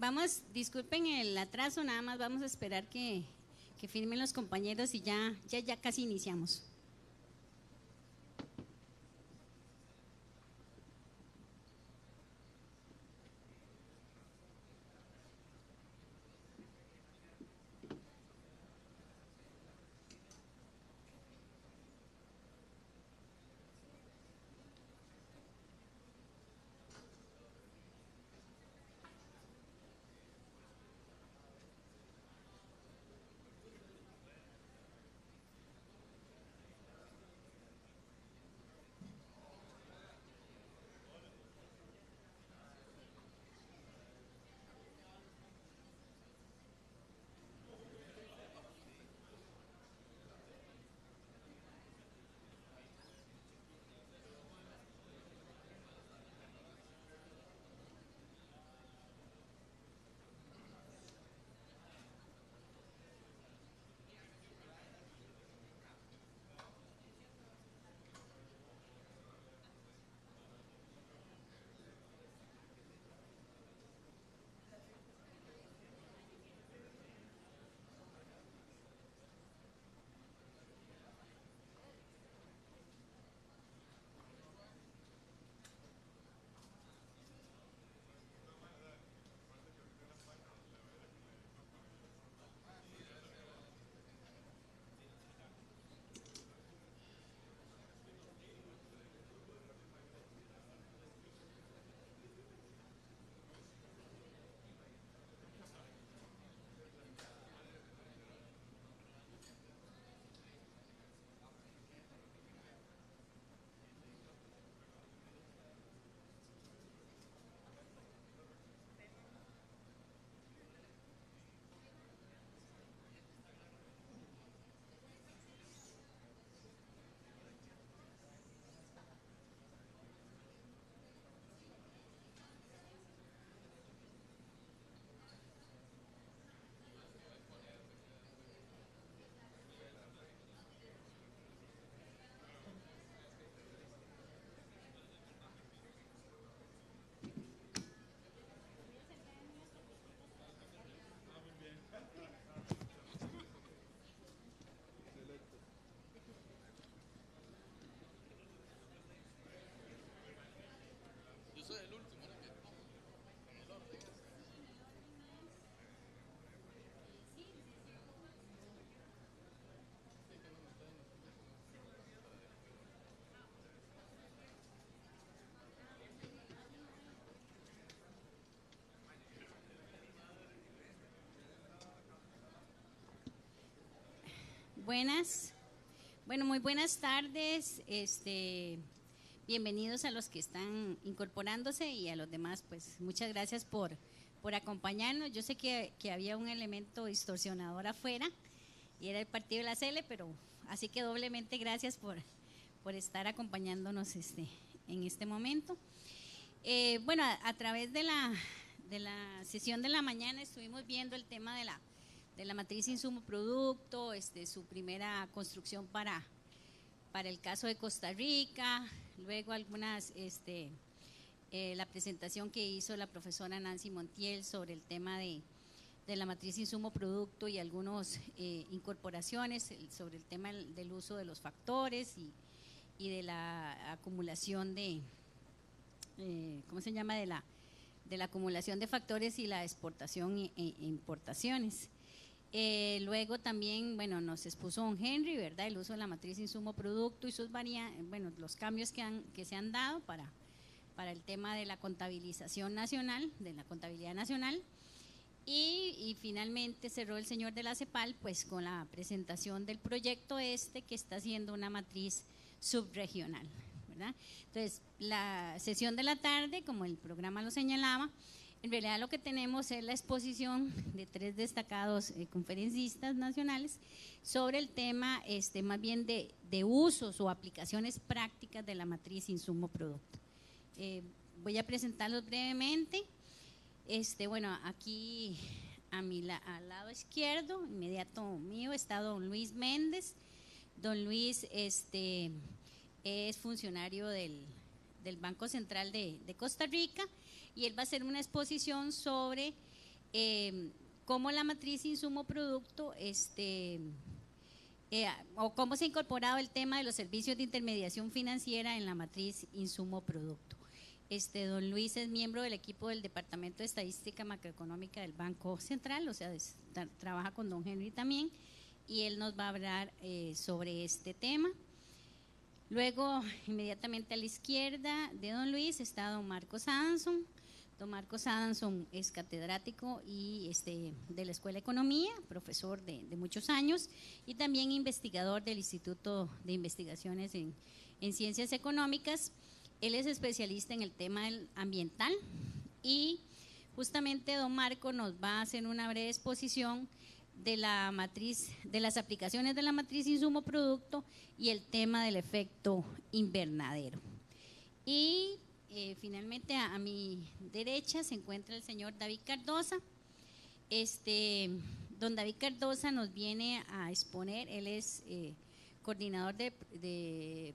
vamos, disculpen el atraso, nada más vamos a esperar que firmen los compañeros y ya casi iniciamos. Muy buenas tardes, bienvenidos a los que están incorporándose y a los demás, pues muchas gracias por acompañarnos. Yo sé que había un elemento distorsionador afuera y era el partido de la CL, pero así que doblemente gracias por estar acompañándonos en este momento. A través de la sesión de la mañana estuvimos viendo el tema de la matriz insumo-producto, su primera construcción para el caso de Costa Rica, luego algunas, la presentación que hizo la profesora Nancy Montiel sobre el tema de la matriz insumo-producto y algunas incorporaciones sobre el tema del uso de los factores y de la acumulación de, ¿cómo se llama?, de la acumulación de factores y la exportación e importaciones. Luego también, nos expuso don Henry, ¿verdad?, el uso de la matriz insumo-producto y sus los cambios que se han dado para el tema de la contabilización nacional, de la contabilidad nacional. Y finalmente cerró el señor de la CEPAL, pues con la presentación del proyecto que está haciendo una matriz subregional, ¿verdad? Entonces, la sesión de la tarde, como el programa lo señalaba, en realidad lo que tenemos es la exposición de 3 destacados conferencistas nacionales sobre el tema más bien de usos o aplicaciones prácticas de la matriz insumo-producto. Voy a presentarlos brevemente. Aquí al lado izquierdo, inmediato mío, está don Luis Méndez. Don Luis es funcionario del Banco Central de Costa Rica y él va a hacer una exposición sobre cómo la matriz insumo-producto, o cómo se ha incorporado el tema de los servicios de intermediación financiera en la matriz insumo-producto. Don Luis es miembro del equipo del Departamento de Estadística Macroeconómica del Banco Central, o sea, trabaja con don Henry también, y él nos va a hablar sobre este tema. Luego, inmediatamente a la izquierda de don Luis está don Marcos Adamson. Don Marcos Adamson es catedrático y de la Escuela de Economía, profesor de muchos años y también investigador del Instituto de Investigaciones en Ciencias Económicas. Él es especialista en el tema ambiental y justamente don Marco nos va a hacer una breve exposición de la matriz, de las aplicaciones de la matriz insumo-producto y el tema del efecto invernadero. Y finalmente a mi derecha se encuentra el señor David Cardosa. Don David Cardosa nos viene a exponer, él es coordinador del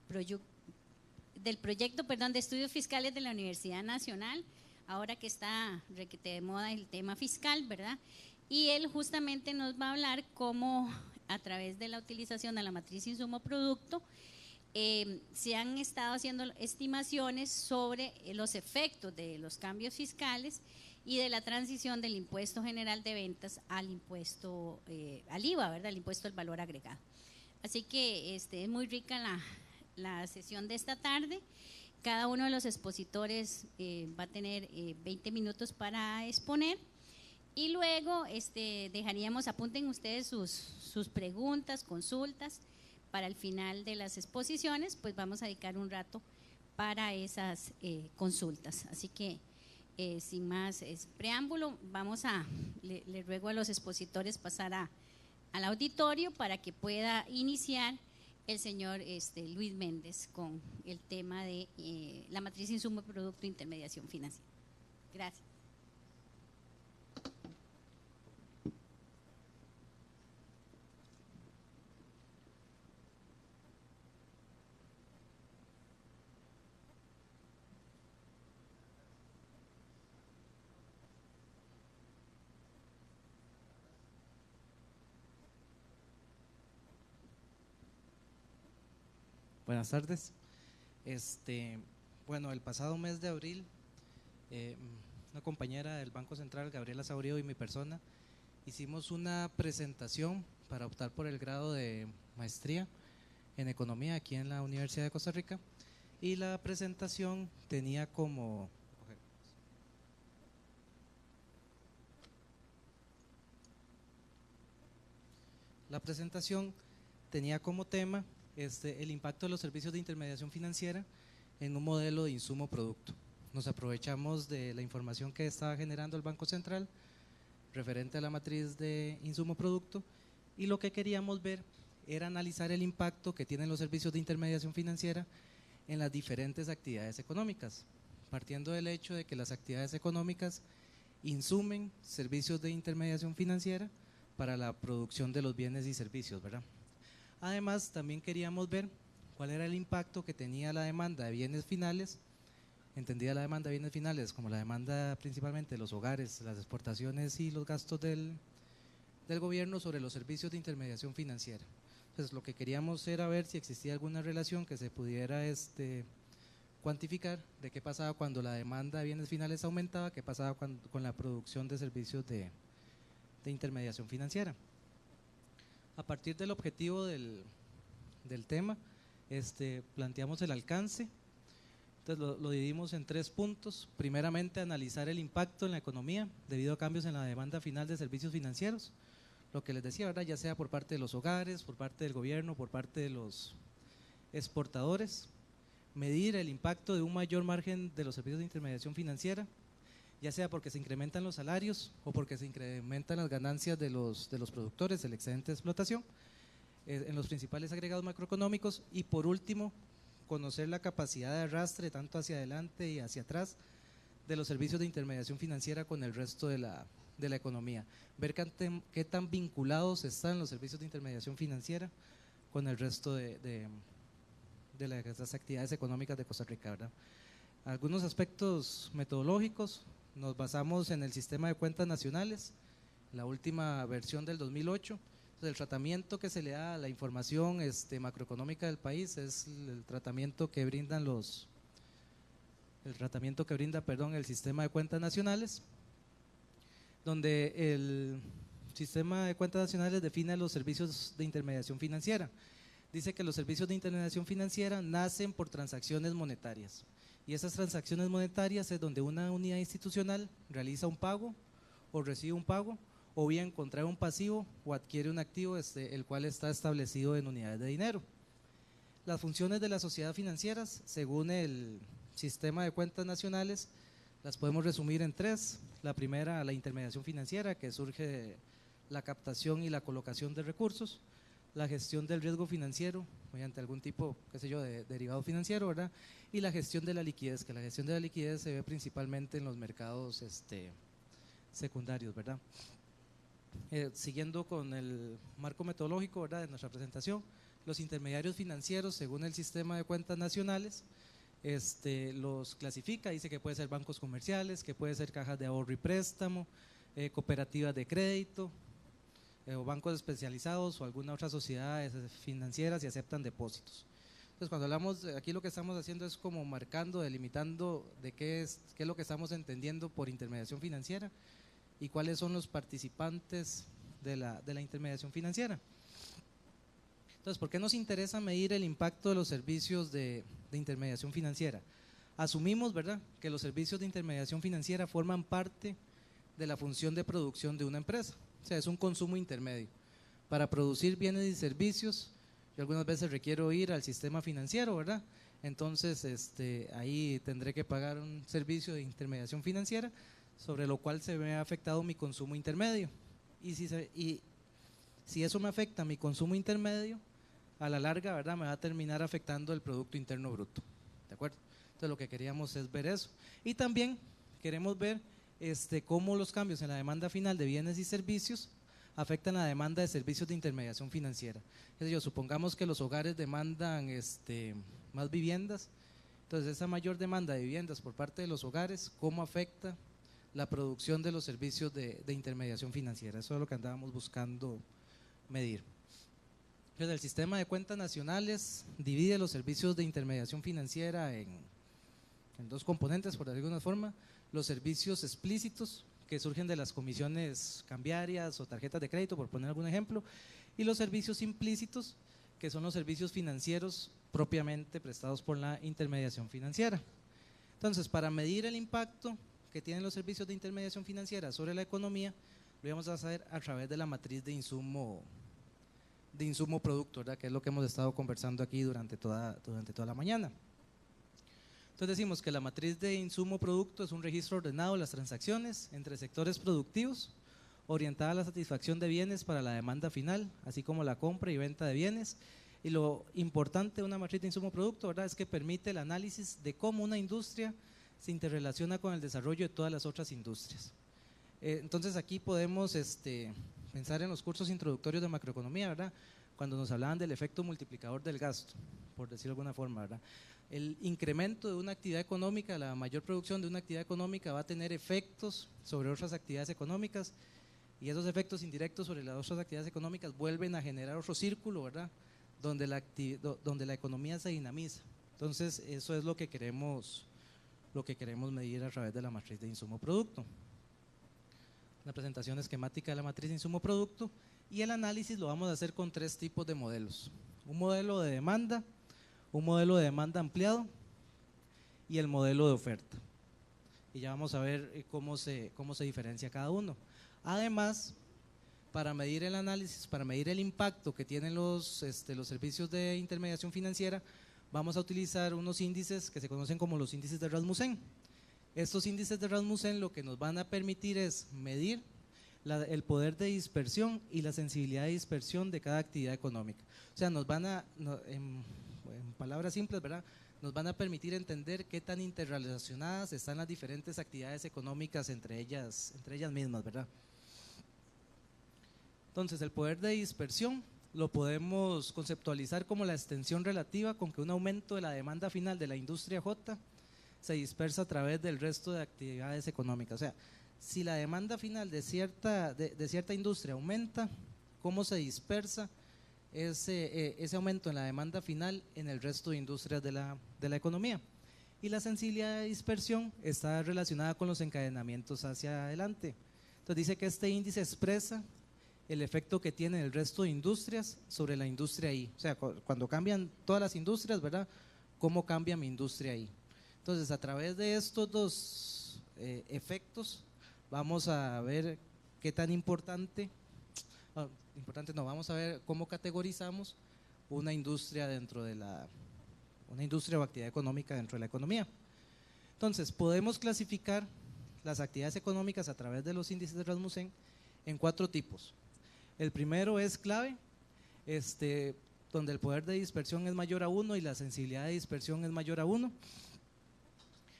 proyecto de estudios fiscales de la Universidad Nacional, ahora que está requete de moda el tema fiscal, ¿verdad? Y él justamente nos va a hablar cómo a través de la utilización de la matriz insumo-producto se han estado haciendo estimaciones sobre los efectos de los cambios fiscales y de la transición del impuesto general de ventas al impuesto al IVA, ¿verdad? El impuesto al valor agregado. Así que es muy rica la sesión de esta tarde. Cada uno de los expositores va a tener 20 minutos para exponer. Y luego dejaríamos, apunten ustedes sus preguntas, consultas, para el final de las exposiciones, pues vamos a dedicar un rato para esas consultas. Así que sin más preámbulo, le ruego a los expositores pasar al auditorio para que pueda iniciar el señor Luis Méndez con el tema de la matriz insumo-producto e intermediación financiera. Gracias. Buenas tardes. Bueno, el pasado mes de abril, una compañera del Banco Central, Gabriela Saurio, y mi persona, hicimos una presentación para optar por el grado de maestría en economía aquí en la Universidad de Costa Rica, y la presentación tenía como tema el impacto de los servicios de intermediación financiera en un modelo de insumo-producto. Nos aprovechamos de la información que estaba generando el Banco Central referente a la matriz de insumo-producto, y lo que queríamos ver era analizar el impacto que tienen los servicios de intermediación financiera en las diferentes actividades económicas, partiendo del hecho de que las actividades económicas insumen servicios de intermediación financiera para la producción de los bienes y servicios, ¿verdad? Además, también queríamos ver cuál era el impacto que tenía la demanda de bienes finales, entendida la demanda de bienes finales como la demanda principalmente de los hogares, las exportaciones y los gastos del gobierno sobre los servicios de intermediación financiera. Entonces, lo que queríamos era ver si existía alguna relación que se pudiera cuantificar de qué pasaba cuando la demanda de bienes finales aumentaba, qué pasaba con la producción de servicios de intermediación financiera. A partir del objetivo del tema, planteamos el alcance. Entonces lo dividimos en 3 puntos. Primeramente, analizar el impacto en la economía debido a cambios en la demanda final de servicios financieros, lo que les decía, ¿verdad? Ya sea por parte de los hogares, por parte del gobierno, por parte de los exportadores. Medir el impacto de un mayor margen de los servicios de intermediación financiera, ya sea porque se incrementan los salarios o porque se incrementan las ganancias de los productores, el excedente de explotación, en los principales agregados macroeconómicos. Y por último, conocer la capacidad de arrastre tanto hacia adelante y hacia atrás de los servicios de intermediación financiera con el resto de la economía, ver qué tan vinculados están los servicios de intermediación financiera con el resto de las actividades económicas de Costa Rica, ¿verdad? Algunos aspectos metodológicos, nos basamos en el sistema de cuentas nacionales, la última versión del 2008. Entonces, el tratamiento que se le da a la información macroeconómica del país es el tratamiento que brindan el sistema de cuentas nacionales, donde el sistema de cuentas nacionales define los servicios de intermediación financiera. Dice que los servicios de intermediación financiera nacen por transacciones monetarias, y esas transacciones monetarias es donde una unidad institucional realiza un pago o recibe un pago, o bien contrae un pasivo o adquiere un activo el cual está establecido en unidades de dinero. Las funciones de las sociedades financieras, según el sistema de cuentas nacionales, las podemos resumir en tres. La primera, la intermediación financiera, que surge de la captación y la colocación de recursos; la gestión del riesgo financiero mediante algún tipo, qué sé yo, de derivado financiero, ¿verdad? Y la gestión de la liquidez, que la gestión de la liquidez se ve principalmente en los mercados secundarios, ¿verdad? Siguiendo con el marco metodológico, ¿verdad?, de nuestra presentación, los intermediarios financieros, según el sistema de cuentas nacionales, los clasifica. Dice que puede ser bancos comerciales, que puede ser cajas de ahorro y préstamo, cooperativas de crédito, o bancos especializados o alguna otra sociedad financiera si aceptan depósitos. Entonces, cuando hablamos, aquí lo que estamos haciendo es como marcando, delimitando de qué es lo que estamos entendiendo por intermediación financiera y cuáles son los participantes de la intermediación financiera. Entonces, ¿por qué nos interesa medir el impacto de los servicios de intermediación financiera? Asumimos, ¿verdad?, que los servicios de intermediación financiera forman parte de la función de producción de una empresa. O sea, es un consumo intermedio. Para producir bienes y servicios, yo algunas veces requiero ir al sistema financiero, ¿verdad? Entonces, ahí tendré que pagar un servicio de intermediación financiera, sobre lo cual se ve afectado mi consumo intermedio. Y si eso me afecta mi consumo intermedio, a la larga, ¿verdad?, me va a terminar afectando el Producto Interno Bruto. ¿De acuerdo? Entonces, lo que queríamos es ver eso. Y también queremos ver cómo los cambios en la demanda final de bienes y servicios afectan la demanda de servicios de intermediación financiera. Es decir, supongamos que los hogares demandan más viviendas. Entonces, esa mayor demanda de viviendas por parte de los hogares, ¿cómo afecta la producción de los servicios de intermediación financiera? Eso es lo que andábamos buscando medir. Entonces, el sistema de cuentas nacionales divide los servicios de intermediación financiera en dos componentes, por decirlo de alguna forma: los servicios explícitos, que surgen de las comisiones cambiarias o tarjetas de crédito, por poner algún ejemplo, y los servicios implícitos, que son los servicios financieros propiamente prestados por la intermediación financiera. Entonces, para medir el impacto que tienen los servicios de intermediación financiera sobre la economía, lo vamos a hacer a través de la matriz de insumo producto, ¿verdad?, que es lo que hemos estado conversando aquí durante toda la mañana. Entonces, decimos que la matriz de insumo producto es un registro ordenado de las transacciones entre sectores productivos, orientada a la satisfacción de bienes para la demanda final, así como la compra y venta de bienes. Y lo importante de una matriz de insumo producto, ¿verdad?, es que permite el análisis de cómo una industria se interrelaciona con el desarrollo de todas las otras industrias. Entonces, aquí podemos pensar en los cursos introductorios de macroeconomía, ¿verdad?, cuando nos hablaban del efecto multiplicador del gasto, por decirlo de alguna forma, ¿verdad? El incremento de una actividad económica, la mayor producción de una actividad económica va a tener efectos sobre otras actividades económicas, y esos efectos indirectos sobre las otras actividades económicas vuelven a generar otro círculo, ¿verdad?, donde la economía se dinamiza. Entonces, eso es lo que queremos medir a través de la matriz de insumo producto. Una presentación esquemática de la matriz de insumo producto, y el análisis lo vamos a hacer con tres tipos de modelos: un modelo de demanda, un modelo de demanda ampliado y el modelo de oferta. Y ya vamos a ver cómo se diferencia cada uno. Además, para medir el análisis, para medir el impacto que tienen los servicios de intermediación financiera, vamos a utilizar unos índices que se conocen como los índices de Rasmussen. Estos índices de Rasmussen lo que nos van a permitir es medir el poder de dispersión y la sensibilidad de dispersión de cada actividad económica. O sea, en palabras simples, ¿verdad?, nos van a permitir entender qué tan interrelacionadas están las diferentes actividades económicas entre ellas mismas, ¿verdad? Entonces, el poder de dispersión lo podemos conceptualizar como la extensión relativa con que un aumento de la demanda final de la industria J se dispersa a través del resto de actividades económicas. O sea, si la demanda final de cierta industria aumenta, ¿cómo se dispersa ese aumento en la demanda final en el resto de industrias de la economía? Y la sensibilidad de dispersión está relacionada con los encadenamientos hacia adelante. Entonces dice que este índice expresa el efecto que tiene el resto de industrias sobre la industria I. O sea, cuando cambian todas las industrias, ¿verdad? ¿Cómo cambia mi industria I? Entonces, a través de estos dos efectos, vamos a ver qué tan vamos a ver cómo categorizamos una industria una industria o actividad económica dentro de la economía. Entonces, podemos clasificar las actividades económicas a través de los índices de Rasmussen en 4 tipos. El primero es clave, donde el poder de dispersión es mayor a 1 y la sensibilidad de dispersión es mayor a 1.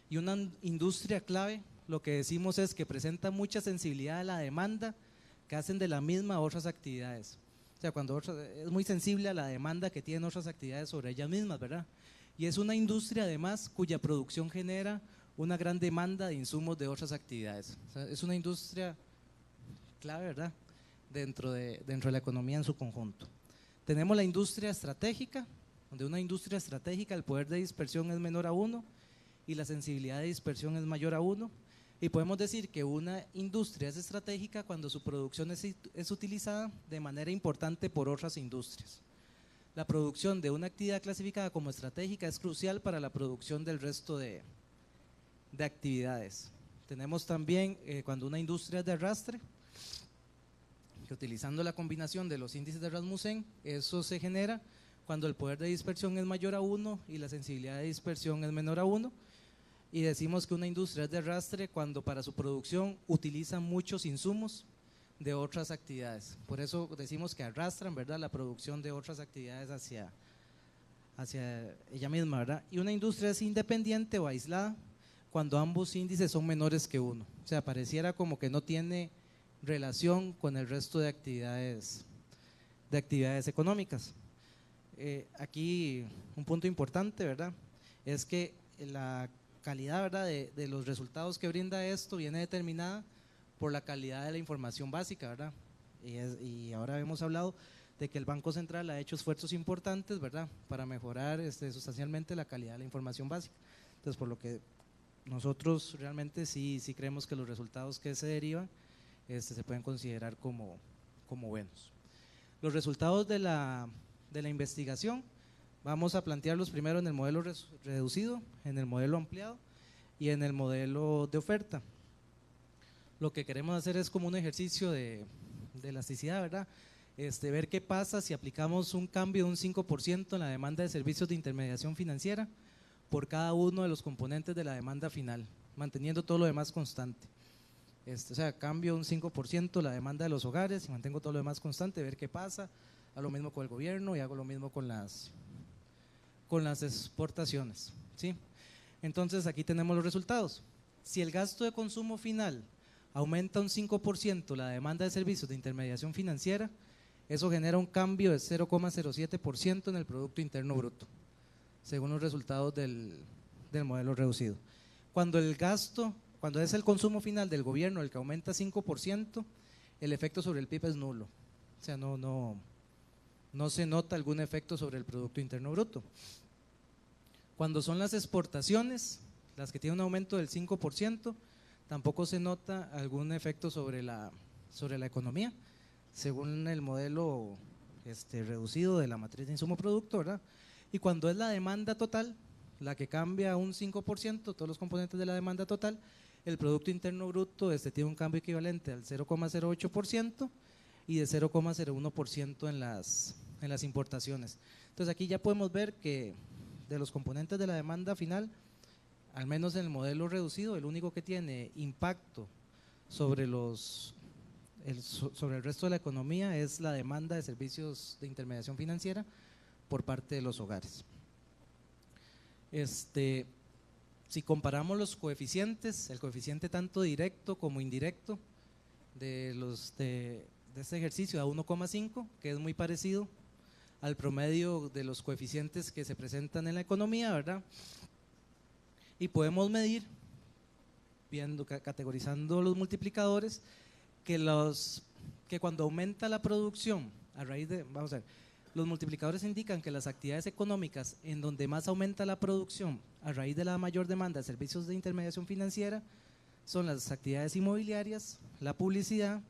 Y una industria clave, lo que decimos es que presenta mucha sensibilidad a la demanda que hacen de la misma otras actividades. O sea, cuando es muy sensible a la demanda que tienen otras actividades sobre ellas mismas, ¿verdad? Y es una industria además cuya producción genera una gran demanda de insumos de otras actividades. O sea, es una industria clave, ¿verdad? Dentro de la economía en su conjunto. Tenemos la industria estratégica, donde una industria estratégica el poder de dispersión es menor a 1 y la sensibilidad de dispersión es mayor a 1. Y podemos decir que una industria es estratégica cuando su producción es utilizada de manera importante por otras industrias. La producción de una actividad clasificada como estratégica es crucial para la producción del resto de actividades. Tenemos también cuando una industria es de arrastre, que utilizando la combinación de los índices de Rasmussen, eso se genera cuando el poder de dispersión es mayor a 1 y la sensibilidad de dispersión es menor a 1. Y decimos que una industria es de arrastre cuando para su producción utiliza muchos insumos de otras actividades. Por eso decimos que arrastran, ¿verdad?, la producción de otras actividades hacia ella misma, ¿verdad? Y una industria es independiente o aislada cuando ambos índices son menores que 1. O sea, pareciera como que no tiene relación con el resto de actividades económicas. Aquí un punto importante, ¿verdad?, es que la calidad, ¿verdad?, de los resultados que brinda esto viene determinada por la calidad de la información básica, ¿verdad? Y ahora hemos hablado de que el Banco Central ha hecho esfuerzos importantes, ¿verdad?, para mejorar sustancialmente la calidad de la información básica. Entonces, por lo que nosotros realmente sí creemos que los resultados que se derivan se pueden considerar como buenos. Los resultados de la investigación vamos a plantearlos primero en el modelo reducido, en el modelo ampliado y en el modelo de oferta. Lo que queremos hacer es como un ejercicio de elasticidad, ¿verdad? Ver qué pasa si aplicamos un cambio de un 5% en la demanda de servicios de intermediación financiera por cada uno de los componentes de la demanda final, manteniendo todo lo demás constante. O sea, cambio un 5% la demanda de los hogares y mantengo todo lo demás constante, ver qué pasa. Hago lo mismo con el gobierno y hago lo mismo con las exportaciones, ¿sí? Entonces aquí tenemos los resultados. Si el gasto de consumo final aumenta un 5% la demanda de servicios de intermediación financiera, eso genera un cambio de 0,07% en el Producto Interno Bruto, según los resultados del modelo reducido. Cuando es el consumo final del gobierno el que aumenta 5%, el efecto sobre el PIB es nulo. O sea, no se nota algún efecto sobre el Producto Interno Bruto. Cuando son las exportaciones, las que tienen un aumento del 5%, tampoco se nota algún efecto sobre la economía, según el modelo reducido de la matriz de insumo producto, ¿verdad? Y cuando es la demanda total, la que cambia un 5%, todos los componentes de la demanda total, el Producto Interno Bruto tiene un cambio equivalente al 0,08% y de 0,01% en las importaciones. Entonces aquí ya podemos ver que de los componentes de la demanda final, al menos en el modelo reducido, el único que tiene impacto sobre el resto de la economía es la demanda de servicios de intermediación financiera por parte de los hogares. Si comparamos los coeficientes, el coeficiente tanto directo como indirecto de este ejercicio a 1,5, que es muy parecido al promedio de los coeficientes que se presentan en la economía, ¿verdad? Y podemos medir, categorizando los multiplicadores, que cuando aumenta la producción, a raíz de, vamos a ver, los multiplicadores indican que las actividades económicas en donde más aumenta la producción a raíz de la mayor demanda de servicios de intermediación financiera son las actividades inmobiliarias, la publicidad,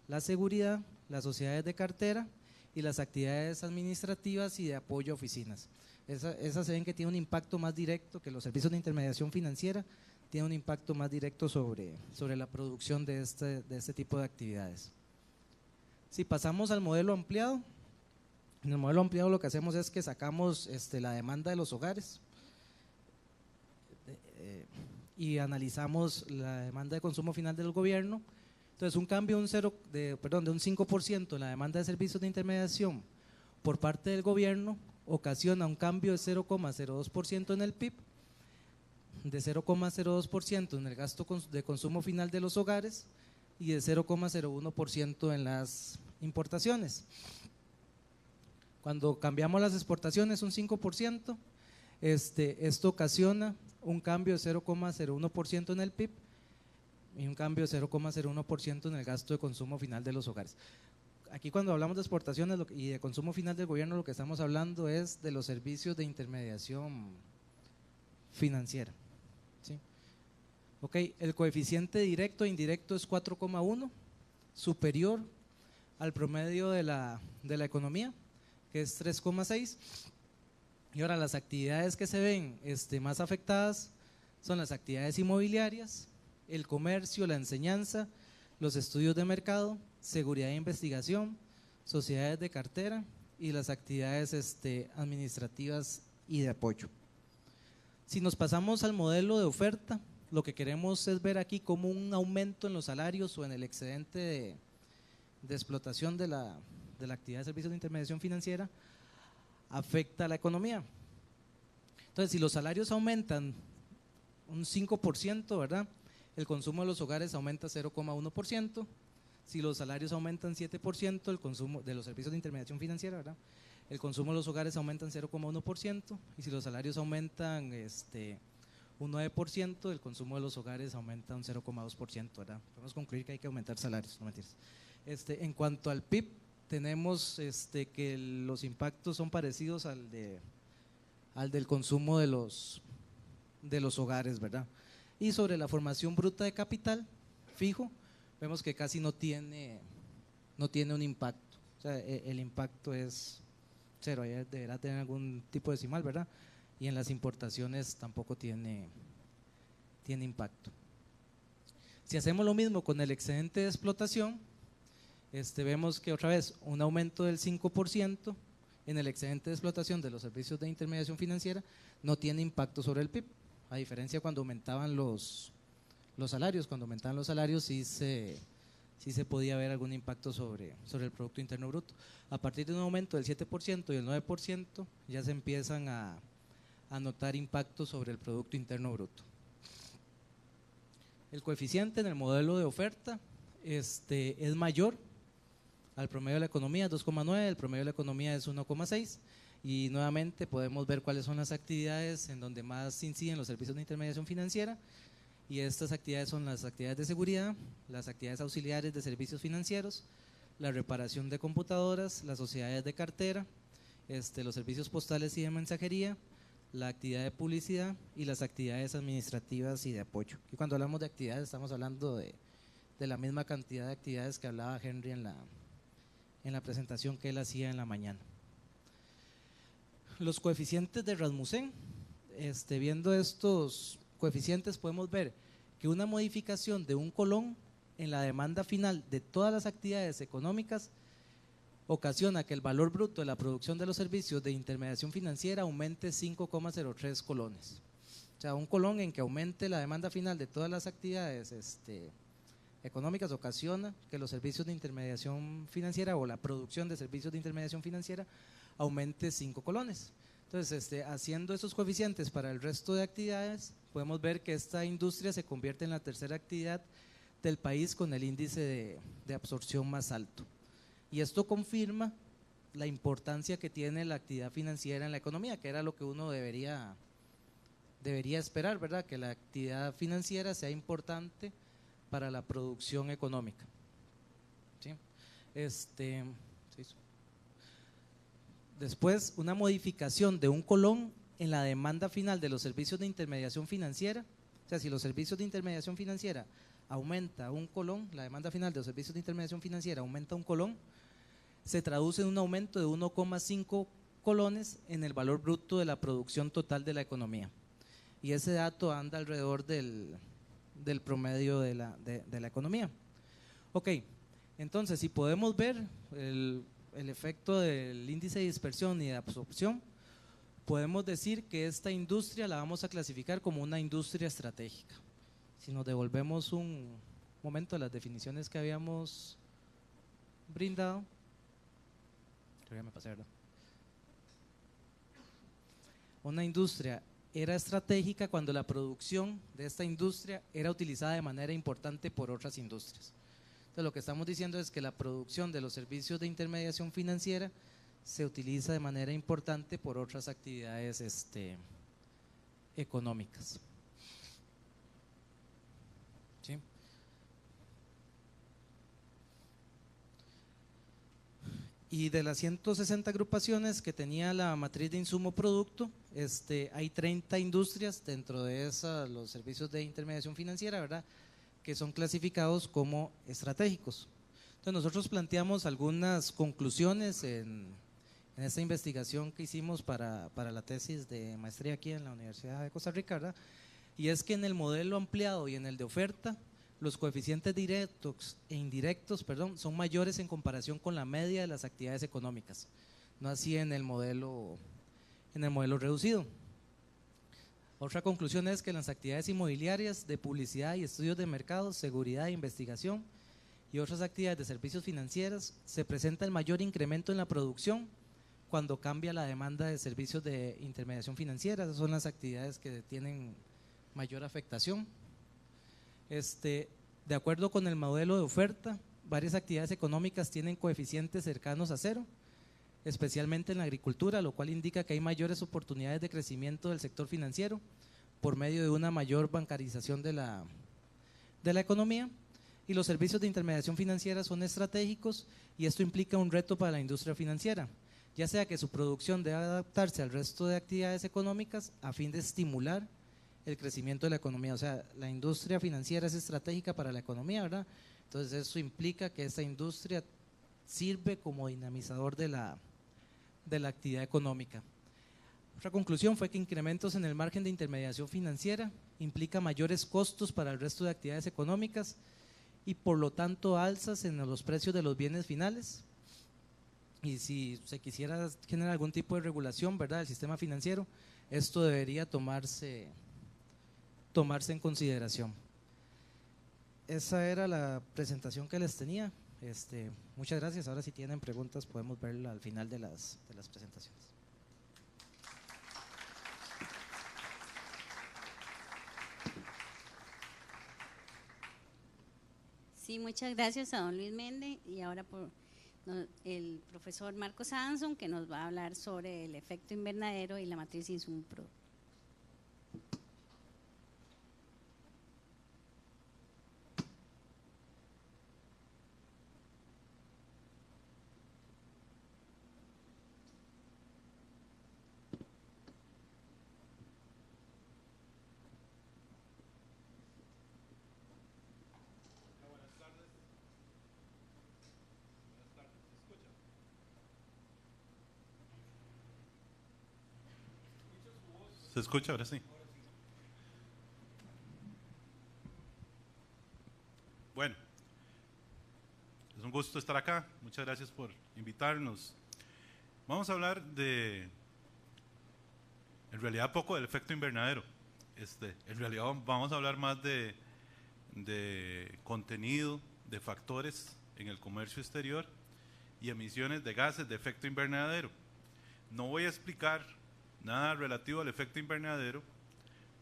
la seguridad, las sociedades de cartera y las actividades administrativas y de apoyo a oficinas. Esas se ven que tiene un impacto más directo, que los servicios de intermediación financiera tienen un impacto más directo sobre la producción de este tipo de actividades. Si pasamos al modelo ampliado, en el modelo ampliado lo que hacemos es que sacamos la demanda de los hogares y analizamos la demanda de consumo final del gobierno. Entonces un cambio de un 5% en la demanda de servicios de intermediación por parte del gobierno ocasiona un cambio de 0,02% en el PIB, de 0,02% en el gasto de consumo final de los hogares y de 0,01% en las importaciones. Cuando cambiamos las exportaciones un 5%, esto ocasiona un cambio de 0,01% en el PIB y un cambio de 0,01% en el gasto de consumo final de los hogares. Aquí cuando hablamos de exportaciones y de consumo final del gobierno, lo que estamos hablando es de los servicios de intermediación financiera. ¿Sí? Ok, el coeficiente directo e indirecto es 4,1, superior al promedio de la economía, que es 3,6. Y ahora las actividades que se ven más afectadas son las actividades inmobiliarias, el comercio, la enseñanza, los estudios de mercado, seguridad e investigación, sociedades de cartera y las actividades administrativas y de apoyo. Si nos pasamos al modelo de oferta, lo que queremos es ver aquí como un aumento en los salarios o en el excedente de explotación de la actividad de servicios de intermediación financiera afecta a la economía. Entonces, si los salarios aumentan un 5%, ¿verdad? El consumo de los hogares aumenta 0,1%. Si los salarios aumentan 7%, el consumo de los servicios de intermediación financiera, ¿verdad? El consumo de los hogares aumentan 0,1%, y si los salarios aumentan un 9%, el consumo de los hogares aumenta un 0,2%, ¿verdad? Podemos concluir que hay que aumentar salarios, no mentiras. En cuanto al PIB, tenemos que los impactos son parecidos al del consumo de los hogares, ¿verdad? Y sobre la formación bruta de capital fijo, vemos que casi no tiene un impacto, o sea, el impacto es cero, ahí deberá tener algún tipo decimal, ¿verdad? Y en las importaciones tampoco tiene impacto. Si hacemos lo mismo con el excedente de explotación, vemos que otra vez un aumento del 5% en el excedente de explotación de los servicios de intermediación financiera no tiene impacto sobre el PIB, a diferencia cuando aumentaban los salarios. Cuando aumentaban los salarios sí se podía ver algún impacto sobre el Producto Interno Bruto. A partir de un aumento del 7% y el 9% ya se empiezan a notar impactos sobre el Producto Interno Bruto. El coeficiente en el modelo de oferta es mayor al promedio de la economía, 2,9, el promedio de la economía es 1,6, y nuevamente podemos ver cuáles son las actividades en donde más inciden los servicios de intermediación financiera, y estas actividades son las actividades de seguridad, las actividades auxiliares de servicios financieros, la reparación de computadoras, las sociedades de cartera, los servicios postales y de mensajería, la actividad de publicidad y las actividades administrativas y de apoyo. Y cuando hablamos de actividades estamos hablando de la misma cantidad de actividades que hablaba Henry en la presentación que él hacía en la mañana. Los coeficientes de Rasmussen, viendo estos coeficientes podemos ver que una modificación de un colón en la demanda final de todas las actividades económicas ocasiona que el valor bruto de la producción de los servicios de intermediación financiera aumente 5,03 colones. O sea, un colón en que aumente la demanda final de todas las actividades económicas ocasiona que los servicios de intermediación financiera o la producción de servicios de intermediación financiera aumente 5 colones. Entonces, haciendo esos coeficientes para el resto de actividades, podemos ver que esta industria se convierte en la tercera actividad del país con el índice de absorción más alto. Y esto confirma la importancia que tiene la actividad financiera en la economía, que era lo que uno debería debería esperar, ¿verdad?, que la actividad financiera sea importante para la producción económica. ¿Sí? Sí. Después, una modificación de un colón en la demanda final de los servicios de intermediación financiera. O sea, si los servicios de intermediación financiera aumenta un colón, la demanda final de los servicios de intermediación financiera aumenta un colón, se traduce en un aumento de 1,5 colones en el valor bruto de la producción total de la economía. Y ese dato anda alrededor del promedio de la economía. Ok, entonces si podemos ver el efecto del índice de dispersión y de absorción, podemos decir que esta industria la vamos a clasificar como una industria estratégica. Si nos devolvemos un momento a las definiciones que habíamos brindado, creo que ya me pasé, ¿verdad? Una industria era estratégica cuando la producción de esta industria era utilizada de manera importante por otras industrias. Entonces lo que estamos diciendo es que la producción de los servicios de intermediación financiera se utiliza de manera importante por otras actividades económicas. ¿Sí? Y de las 160 agrupaciones que tenía la matriz de insumo producto, hay 30 industrias dentro de los servicios de intermediación financiera, ¿verdad?, que son clasificados como estratégicos. Entonces nosotros planteamos algunas conclusiones en esta investigación que hicimos para la tesis de maestría aquí en la Universidad de Costa Rica, ¿verdad?, y es que en el modelo ampliado y en el de oferta, los coeficientes directos e indirectos, son mayores en comparación con la media de las actividades económicas, no así en el modelo reducido. Otra conclusión es que en las actividades inmobiliarias, de publicidad y estudios de mercado, seguridad e investigación y otras actividades de servicios financieros, se presenta el mayor incremento en la producción cuando cambia la demanda de servicios de intermediación financiera. Esas son las actividades que tienen mayor afectación. De acuerdo con el modelo de oferta, varias actividades económicas tienen coeficientes cercanos a cero, especialmente en la agricultura, lo cual indica que hay mayores oportunidades de crecimiento del sector financiero por medio de una mayor bancarización de la economía. Y los servicios de intermediación financiera son estratégicos y esto implica un reto para la industria financiera, ya sea que su producción debe adaptarse al resto de actividades económicas a fin de estimular el crecimiento de la economía. O sea, la industria financiera es estratégica para la economía, ¿verdad? Entonces eso implica que esta industria sirve como dinamizador de la actividad económica. Otra conclusión fue que incrementos en el margen de intermediación financiera implica mayores costos para el resto de actividades económicas y por lo tanto alzas en los precios de los bienes finales. Y si se quisiera generar algún tipo de regulación, ¿verdad?, del sistema financiero, esto debería tomarse en consideración. Esa era la presentación que les tenía. Muchas gracias. Ahora si tienen preguntas podemos verla al final de las presentaciones. Sí, muchas gracias a don Luis Méndez y ahora el profesor Marcos Sansón, que nos va a hablar sobre el efecto invernadero y la matriz de insumo producto. ¿Se escucha ahora sí? Bueno, es un gusto estar acá. Muchas gracias por invitarnos. Vamos a hablar en realidad poco del efecto invernadero. En realidad vamos a hablar más de contenido, de factores en el comercio exterior y emisiones de gases de efecto invernadero. No voy a explicar nada relativo al efecto invernadero,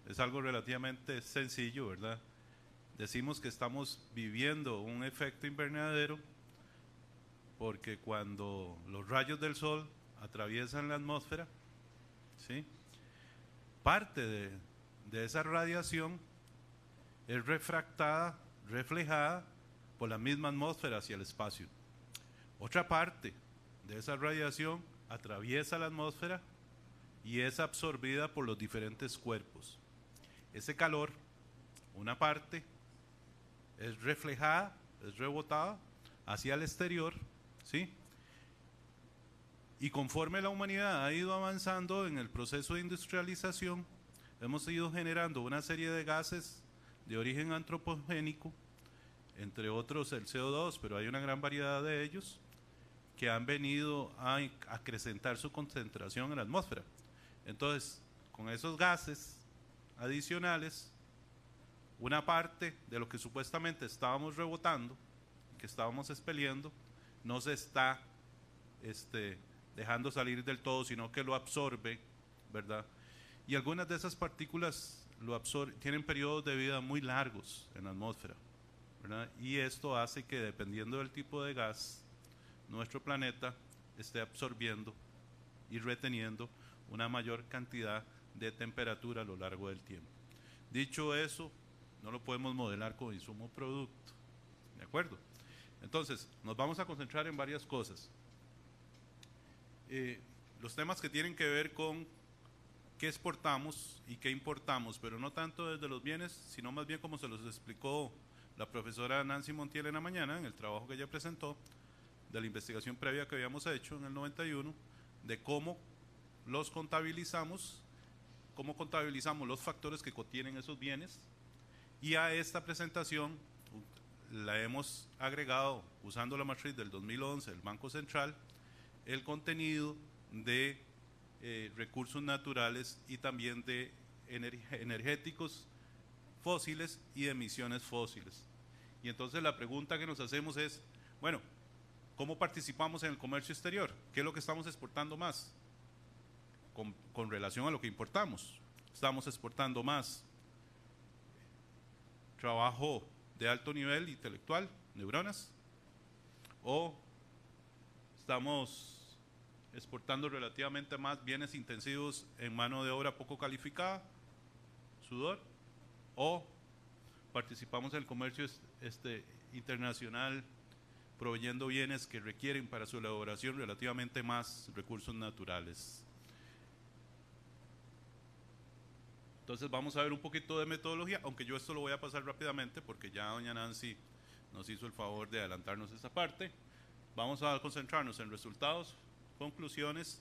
es algo relativamente sencillo, ¿verdad? Decimos que estamos viviendo un efecto invernadero porque cuando los rayos del sol atraviesan la atmósfera, ¿sí?, parte de esa radiación es refractada, reflejada por la misma atmósfera hacia el espacio. Otra parte de esa radiación atraviesa la atmósfera y es absorbida por los diferentes cuerpos. Ese calor, una parte, es reflejada, es rebotada hacia el exterior, ¿sí? Y conforme la humanidad ha ido avanzando en el proceso de industrialización, hemos ido generando una serie de gases de origen antropogénico, entre otros el CO2, pero hay una gran variedad de ellos, que han venido a acrecentar su concentración en la atmósfera. Entonces, con esos gases adicionales, una parte de lo que supuestamente estábamos rebotando, que estábamos expeliendo, no se está dejando salir del todo, sino que lo absorbe, ¿verdad? Y algunas de esas partículas tienen periodos de vida muy largos en la atmósfera, ¿verdad? Y esto hace que, dependiendo del tipo de gas, nuestro planeta esté absorbiendo y reteniendo una mayor cantidad de temperatura a lo largo del tiempo. Dicho eso, no lo podemos modelar como insumo producto, ¿de acuerdo? Entonces, nos vamos a concentrar en varias cosas. Los temas que tienen que ver con qué exportamos y qué importamos, pero no tanto desde los bienes, sino más bien como se los explicó la profesora Nancy Montiel en la mañana, en el trabajo que ella presentó, de la investigación previa que habíamos hecho en el 91, de cómo los contabilizamos, cómo contabilizamos los factores que contienen esos bienes, y a esta presentación la hemos agregado, usando la matriz del 2011 del Banco Central, el contenido de recursos naturales y también de energéticos fósiles y de emisiones fósiles. Y entonces la pregunta que nos hacemos es, bueno, ¿cómo participamos en el comercio exterior? ¿Qué es lo que estamos exportando más? Con relación a lo que importamos. Estamos exportando más trabajo de alto nivel intelectual, neuronas, o estamos exportando relativamente más bienes intensivos en mano de obra poco calificada, sudor, o participamos en el comercio internacional proveyendo bienes que requieren para su elaboración relativamente más recursos naturales. Entonces vamos a ver un poquito de metodología, aunque yo esto lo voy a pasar rápidamente porque ya doña Nancy nos hizo el favor de adelantarnos esa parte. Vamos a concentrarnos en resultados, conclusiones,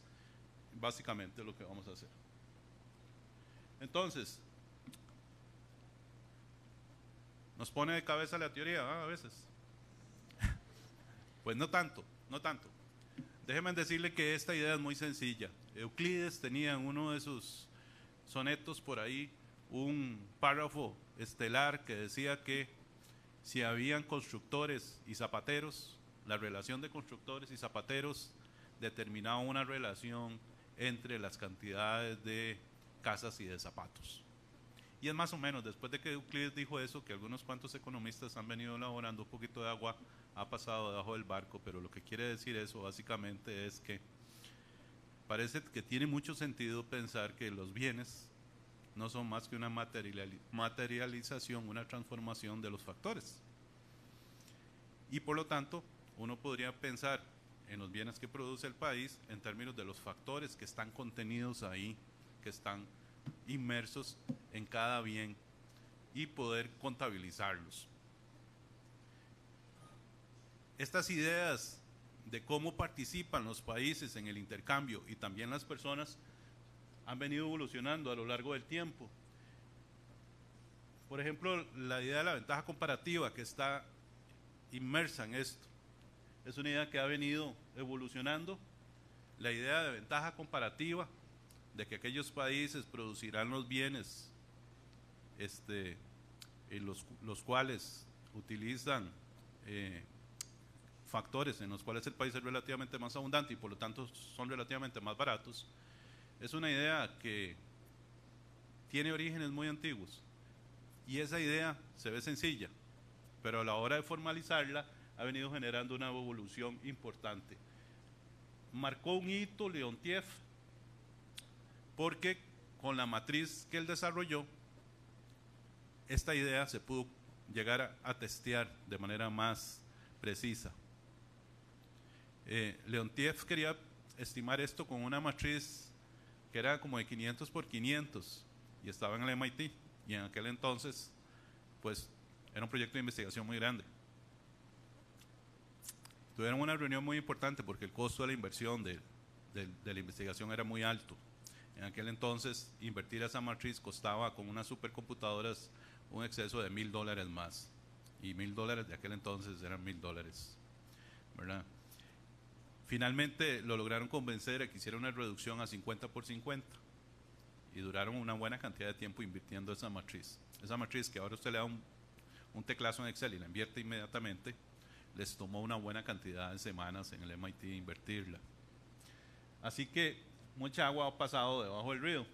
básicamente lo que vamos a hacer. Entonces, nos pone de cabeza la teoría, ¿eh? A veces. Pues no tanto, no tanto. Déjenme decirle que esta idea es muy sencilla. Euclides tenía en uno de sus sonetos por ahí un párrafo estelar que decía que si habían constructores y zapateros, la relación de constructores y zapateros determinaba una relación entre las cantidades de casas y de zapatos. Y es más o menos, después de que Euclides dijo eso, que algunos cuantos economistas han venido elaborando, un poquito de agua ha pasado debajo del barco, pero lo que quiere decir eso básicamente es que parece que tiene mucho sentido pensar que los bienes no son más que una materialización, una transformación de los factores. Y por lo tanto, uno podría pensar en los bienes que produce el país en términos de los factores que están contenidos ahí, que están inmersos en cada bien y poder contabilizarlos. Estas ideas de cómo participan los países en el intercambio y también las personas han venido evolucionando a lo largo del tiempo. Por ejemplo, la idea de la ventaja comparativa que está inmersa en esto es una idea que ha venido evolucionando. La idea de ventaja comparativa, de que aquellos países producirán los bienes en los cuales utilizan factores en los cuales el país es relativamente más abundante y por lo tanto son relativamente más baratos, es una idea que tiene orígenes muy antiguos y esa idea se ve sencilla, pero a la hora de formalizarla ha venido generando una evolución importante. Marcó un hito Leontief porque con la matriz que él desarrolló esta idea se pudo llegar a testear de manera más precisa. Leontief quería estimar esto con una matriz que era como de 500 por 500 y estaba en el MIT, y en aquel entonces pues era un proyecto de investigación muy grande. Tuvieron una reunión muy importante porque el costo de la inversión de la investigación era muy alto. En aquel entonces invertir esa matriz costaba con unas supercomputadoras un exceso de $1000 más, y $1000 de aquel entonces eran $1000, ¿verdad? Finalmente lo lograron convencer a que hiciera una reducción a 50 por 50 y duraron una buena cantidad de tiempo invirtiendo esa matriz. Esa matriz que ahora usted le da un teclazo en Excel y la invierte inmediatamente, les tomó una buena cantidad de semanas en el MIT invertirla. Así que mucha agua ha pasado debajo del río.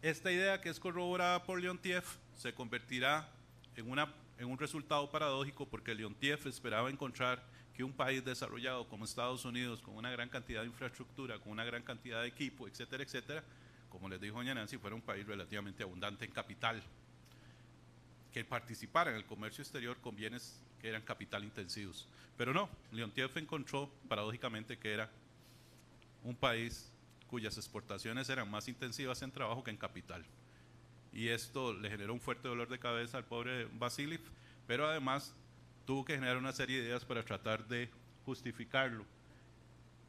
Esta idea, que es corroborada por Leontief, se convertirá en un resultado paradójico, porque Leontief esperaba encontrar que un país desarrollado como Estados Unidos, con una gran cantidad de infraestructura, con una gran cantidad de equipo, etcétera, etcétera, como les dijo doña Nancy, fuera un país relativamente abundante en capital, que participara en el comercio exterior con bienes que eran capital intensivos. Pero no, Leontief encontró paradójicamente que era un país cuyas exportaciones eran más intensivas en trabajo que en capital. Y esto le generó un fuerte dolor de cabeza al pobre Vasiliev, pero además tuvo que generar una serie de ideas para tratar de justificarlo.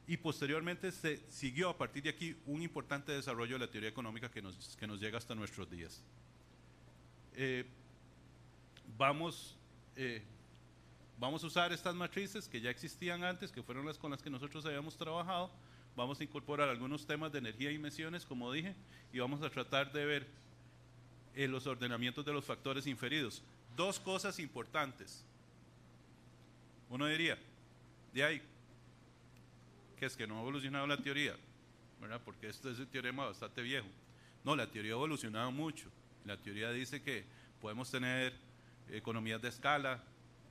Y posteriormente se siguió a partir de aquí un importante desarrollo de la teoría económica que nos llega hasta nuestros días. Vamos a usar estas matrices que ya existían antes, que fueron las con las que nosotros habíamos trabajado. Vamos a incorporar algunos temas de energía y emisiones, como dije, y vamos a tratar de ver los ordenamientos de los factores inferidos. Dos cosas importantes. Uno diría, de ahí, que es que no ha evolucionado la teoría, ¿verdad? Porque este es un teorema bastante viejo. No, la teoría ha evolucionado mucho. La teoría dice que podemos tener economías de escala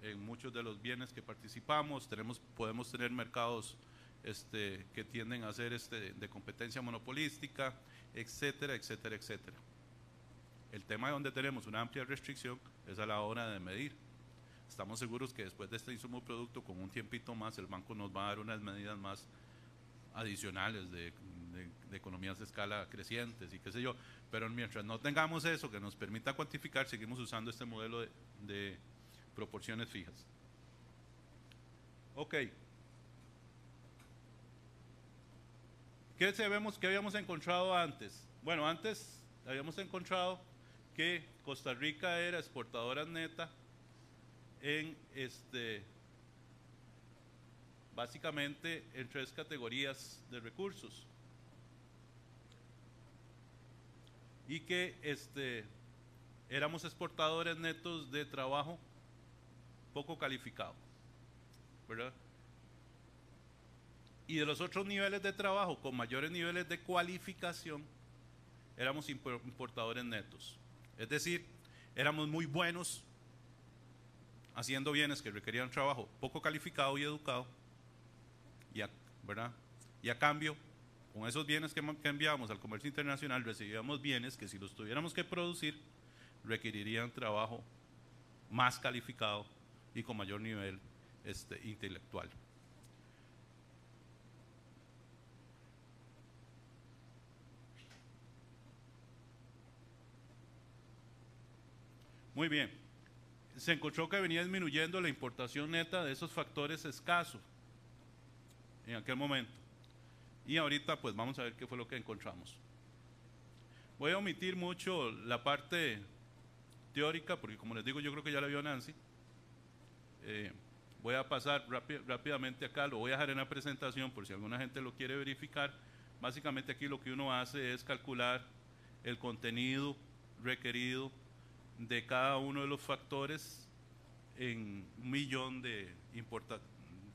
en muchos de los bienes que participamos, podemos tener mercados que tienden a ser de competencia monopolística, etcétera, etcétera, etcétera. El tema donde tenemos una amplia restricción es a la hora de medir. Estamos seguros que después de este insumo producto, con un tiempito más, el banco nos va a dar unas medidas más adicionales de economías de escala crecientes y qué sé yo, pero mientras no tengamos eso que nos permita cuantificar, seguimos usando este modelo de proporciones fijas. Ok. ¿Qué habíamos encontrado antes? Bueno, antes habíamos encontrado que Costa Rica era exportadora neta en básicamente en 3 categorías de recursos, y que éramos exportadores netos de trabajo poco calificado, ¿verdad? Y de los otros niveles de trabajo con mayores niveles de cualificación, éramos importadores netos. Es decir, éramos muy buenos haciendo bienes que requerían trabajo poco calificado y educado, ¿verdad? Y a cambio, con esos bienes que enviábamos al comercio internacional, recibíamos bienes que, si los tuviéramos que producir, requerirían trabajo más calificado y con mayor nivel intelectual. Muy bien. Se encontró que venía disminuyendo la importación neta de esos factores escasos en aquel momento. Y ahorita pues vamos a ver qué fue lo que encontramos. Voy a omitir mucho la parte teórica, porque como les digo, yo creo que ya la vio Nancy. Voy a pasar rápidamente acá, lo voy a dejar en la presentación por si alguna gente lo quiere verificar. Básicamente aquí lo que uno hace es calcular el contenido requerido de cada uno de los factores en 1 millón de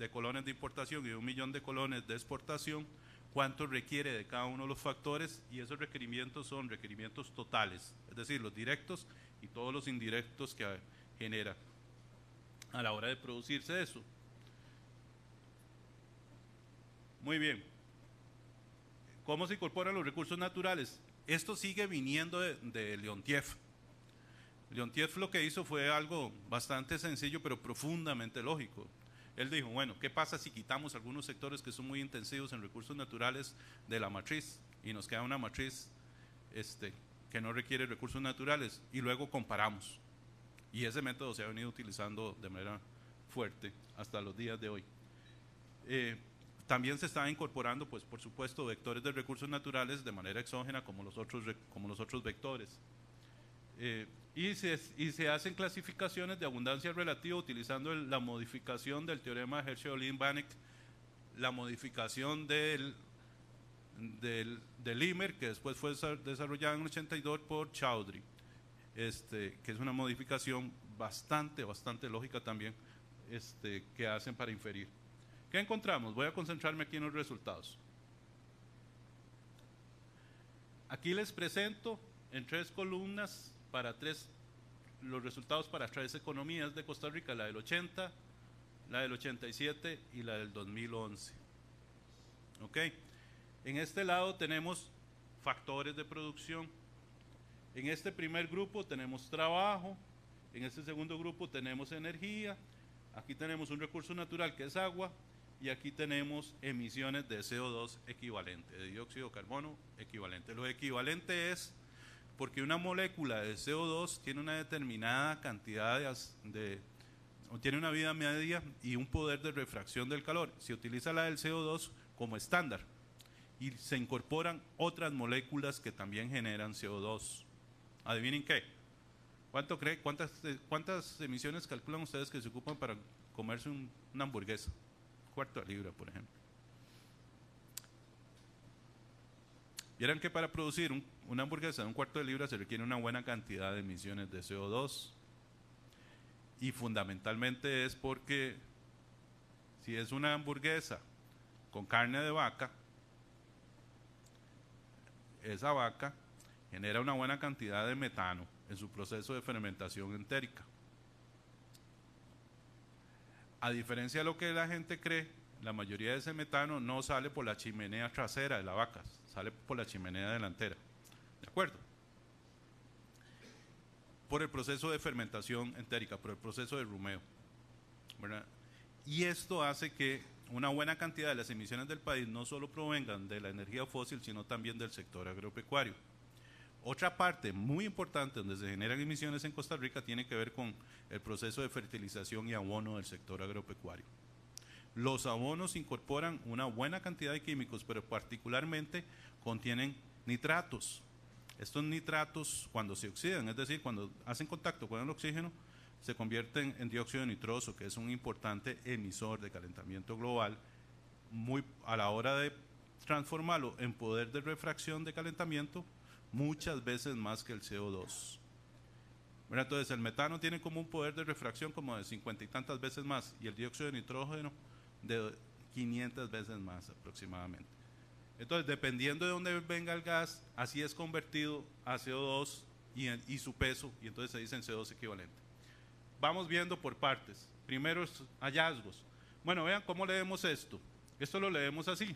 colones de importación y 1 millón de colones de exportación, cuánto requiere de cada uno de los factores, y esos requerimientos son requerimientos totales, es decir, los directos y todos los indirectos que genera a la hora de producirse eso. Muy bien. ¿Cómo se incorporan los recursos naturales? Esto sigue viniendo de Leontief. Leontief lo que hizo fue algo bastante sencillo, pero profundamente lógico. Él dijo, bueno, ¿qué pasa si quitamos algunos sectores que son muy intensivos en recursos naturales de la matriz y nos queda una matriz que no requiere recursos naturales? Y luego comparamos. Y ese método se ha venido utilizando de manera fuerte hasta los días de hoy. También se está incorporando, pues, por supuesto, vectores de recursos naturales de manera exógena como los otros vectores. Y se hacen clasificaciones de abundancia relativa utilizando la modificación del teorema de Hershey-Olin-Banach, la modificación del Limer, que después fue desarrollada en el 82 por Chaudhry, que es una modificación bastante lógica también, que hacen para inferir. ¿Qué encontramos? Voy a concentrarme aquí en los resultados. Aquí les presento en 3 columnas los resultados para 3 economías de Costa Rica, la del 80, la del 87 y la del 2011. ¿Ok? En este lado tenemos factores de producción. En este primer grupo tenemos trabajo, en este segundo grupo tenemos energía, aquí tenemos un recurso natural que es agua, y aquí tenemos emisiones de CO2 equivalente, de dióxido de carbono equivalente. Lo equivalente es porque una molécula de CO2 tiene una determinada cantidad tiene una vida media y un poder de refracción del calor. Se utiliza la del CO2 como estándar y se incorporan otras moléculas que también generan CO2. ¿Adivinen qué? ¿Cuánto cree? ¿Cuántas emisiones calculan ustedes que se ocupan para comerse una hamburguesa? Cuarto de libra, por ejemplo. Vieran que para producir una hamburguesa de un cuarto de libra se requiere una buena cantidad de emisiones de CO2. Y fundamentalmente es porque si es una hamburguesa con carne de vaca, esa vaca genera una buena cantidad de metano en su proceso de fermentación entérica. A diferencia de lo que la gente cree, la mayoría de ese metano no sale por la chimenea trasera de la vaca, sale por la chimenea delantera. ¿De acuerdo? Por el proceso de fermentación entérica, por el proceso de rumeo, ¿verdad? Y esto hace que una buena cantidad de las emisiones del país no solo provengan de la energía fósil, sino también del sector agropecuario. Otra parte muy importante donde se generan emisiones en Costa Rica tiene que ver con el proceso de fertilización y abono del sector agropecuario. Los abonos incorporan una buena cantidad de químicos, pero particularmente contienen nitratos. Estos nitratos, cuando se oxidan, es decir, cuando hacen contacto con el oxígeno, se convierten en dióxido nitroso, que es un importante emisor de calentamiento global, a la hora de transformarlo en poder de refracción de calentamiento, muchas veces más que el CO2. Entonces el metano tiene como un poder de refracción como de 50 y tantas veces más, y el dióxido de nitrógeno de 500 veces más aproximadamente. Entonces, dependiendo de dónde venga el gas, así es convertido a CO2 y su peso, y entonces se dice en CO2 equivalente. Vamos viendo por partes. Primeros hallazgos. Bueno, vean cómo leemos esto. Esto lo leemos así.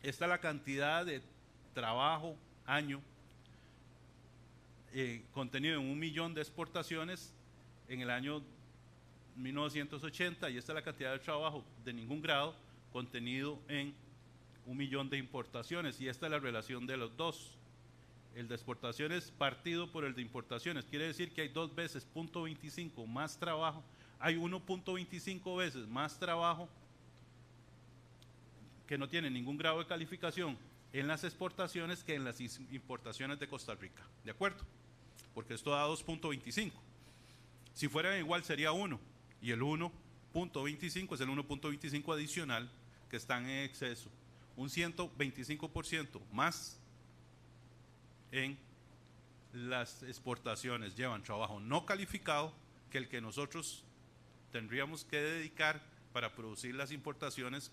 Esta es la cantidad de trabajo año contenido en 1 millón de exportaciones en el año 1980, y esta es la cantidad de trabajo de ningún grado contenido en 1 millón de importaciones, y esta es la relación de los dos. El de exportaciones partido por el de importaciones, quiere decir que hay 2 veces 0.25 más trabajo, hay 1.25 veces más trabajo que no tiene ningún grado de calificación en las exportaciones que en las importaciones de Costa Rica, ¿de acuerdo? Porque esto da 2.25. Si fuera igual sería 1, y el 1.25 es el 1.25 adicional que están en exceso, un 125% más en las exportaciones llevan trabajo no calificado que el que nosotros tendríamos que dedicar para producir las importaciones,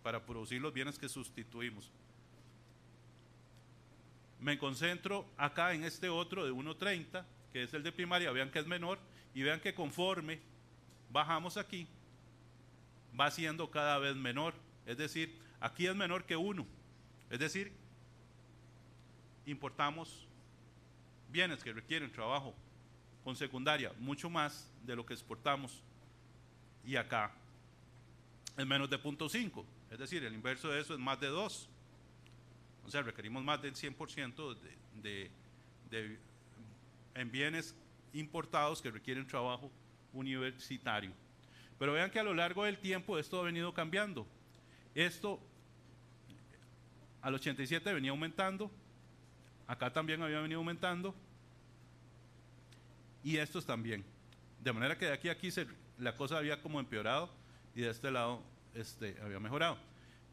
para producir los bienes que sustituimos. Me concentro acá en este otro de 1.30, que es el de primaria, vean que es menor, y vean que conforme bajamos aquí, va siendo cada vez menor, es decir, aquí es menor que 1, es decir, importamos bienes que requieren trabajo con secundaria mucho más de lo que exportamos, y acá es menos de 0.5, es decir, el inverso de eso es más de 2. O sea, requerimos más del 100% en bienes importados que requieren trabajo universitario. Pero vean que a lo largo del tiempo esto ha venido cambiando. Esto al 87 venía aumentando, acá también había venido aumentando, y estos también. De manera que de aquí a aquí la cosa había como empeorado y de este lado había mejorado.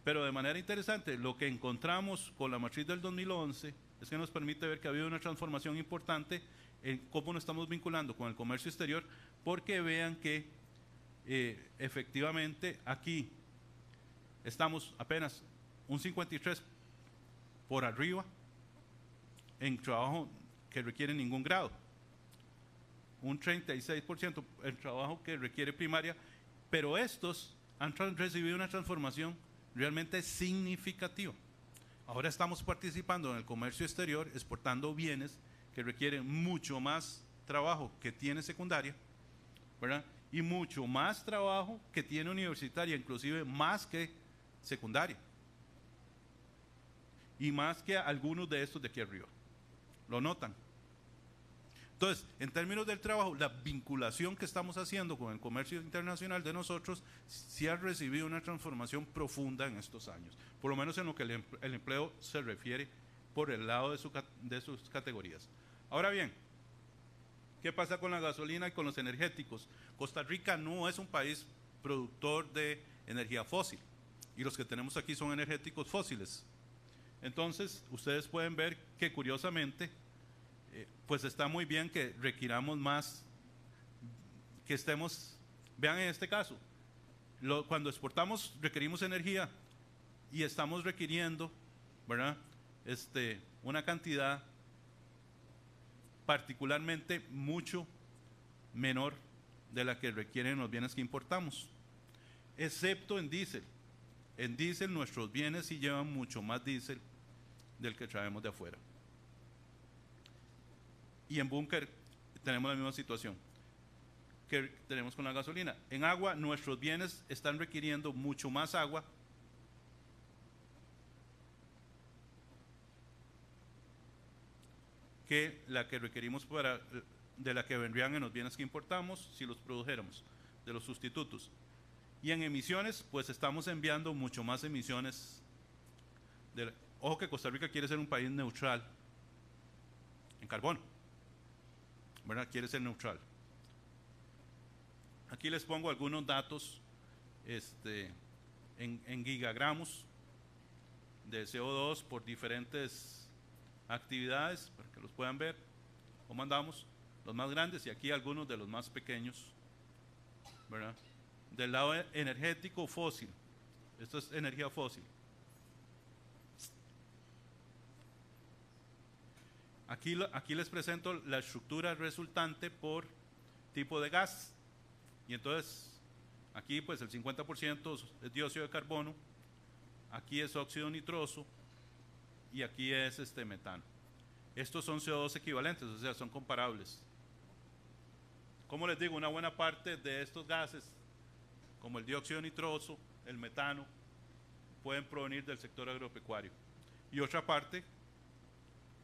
Pero de manera interesante, lo que encontramos con la matriz del 2011 es que nos permite ver que ha habido una transformación importante en cómo nos estamos vinculando con el comercio exterior, porque vean que efectivamente aquí estamos apenas un 53 por arriba en trabajo que requiere ningún grado, un 36% en trabajo que requiere primaria, pero estos han recibido una transformación realmente significativa. Ahora estamos participando en el comercio exterior, exportando bienes que requieren mucho más trabajo que tiene secundaria, ¿verdad? Y mucho más trabajo que tiene universitaria, inclusive más que secundaria. Y más que algunos de estos de aquí arriba. ¿Lo notan? Entonces, en términos del trabajo, la vinculación que estamos haciendo con el comercio internacional de nosotros sí ha recibido una transformación profunda en estos años, por lo menos en lo que el empleo se refiere por el lado de sus categorías. Ahora bien, ¿qué pasa con la gasolina y con los energéticos? Costa Rica no es un país productor de energía fósil, y los que tenemos aquí son energéticos fósiles. Entonces, ustedes pueden ver que curiosamente, pues está muy bien que requiramos más, que estemos, vean en este caso, cuando exportamos requerimos energía y estamos requiriendo, ¿verdad? Una cantidad particularmente mucho menor de la que requieren los bienes que importamos, excepto en diésel. En diésel nuestros bienes sí llevan mucho más diésel del que traemos de afuera. Y en búnker tenemos la misma situación que tenemos con la gasolina. En agua nuestros bienes están requiriendo mucho más agua que la que requerimos de la que vendrían en los bienes que importamos si los produjéramos, de los sustitutos. Y en emisiones, pues estamos enviando mucho más emisiones. Ojo que Costa Rica quiere ser un país neutral en carbono, ¿verdad? Quiere ser neutral. Aquí les pongo algunos datos en gigagramos de CO2 por diferentes actividades, para que los puedan ver cómo andamos, los más grandes y aquí algunos de los más pequeños, ¿verdad? Del lado energético fósil, esto es energía fósil. Aquí les presento la estructura resultante por tipo de gas. Y entonces, aquí pues el 50% es dióxido de carbono, aquí es óxido nitroso y aquí es metano. Estos son CO2 equivalentes, o sea, son comparables. Como les digo, una buena parte de estos gases, como el dióxido nitroso, el metano, pueden provenir del sector agropecuario. Y otra parte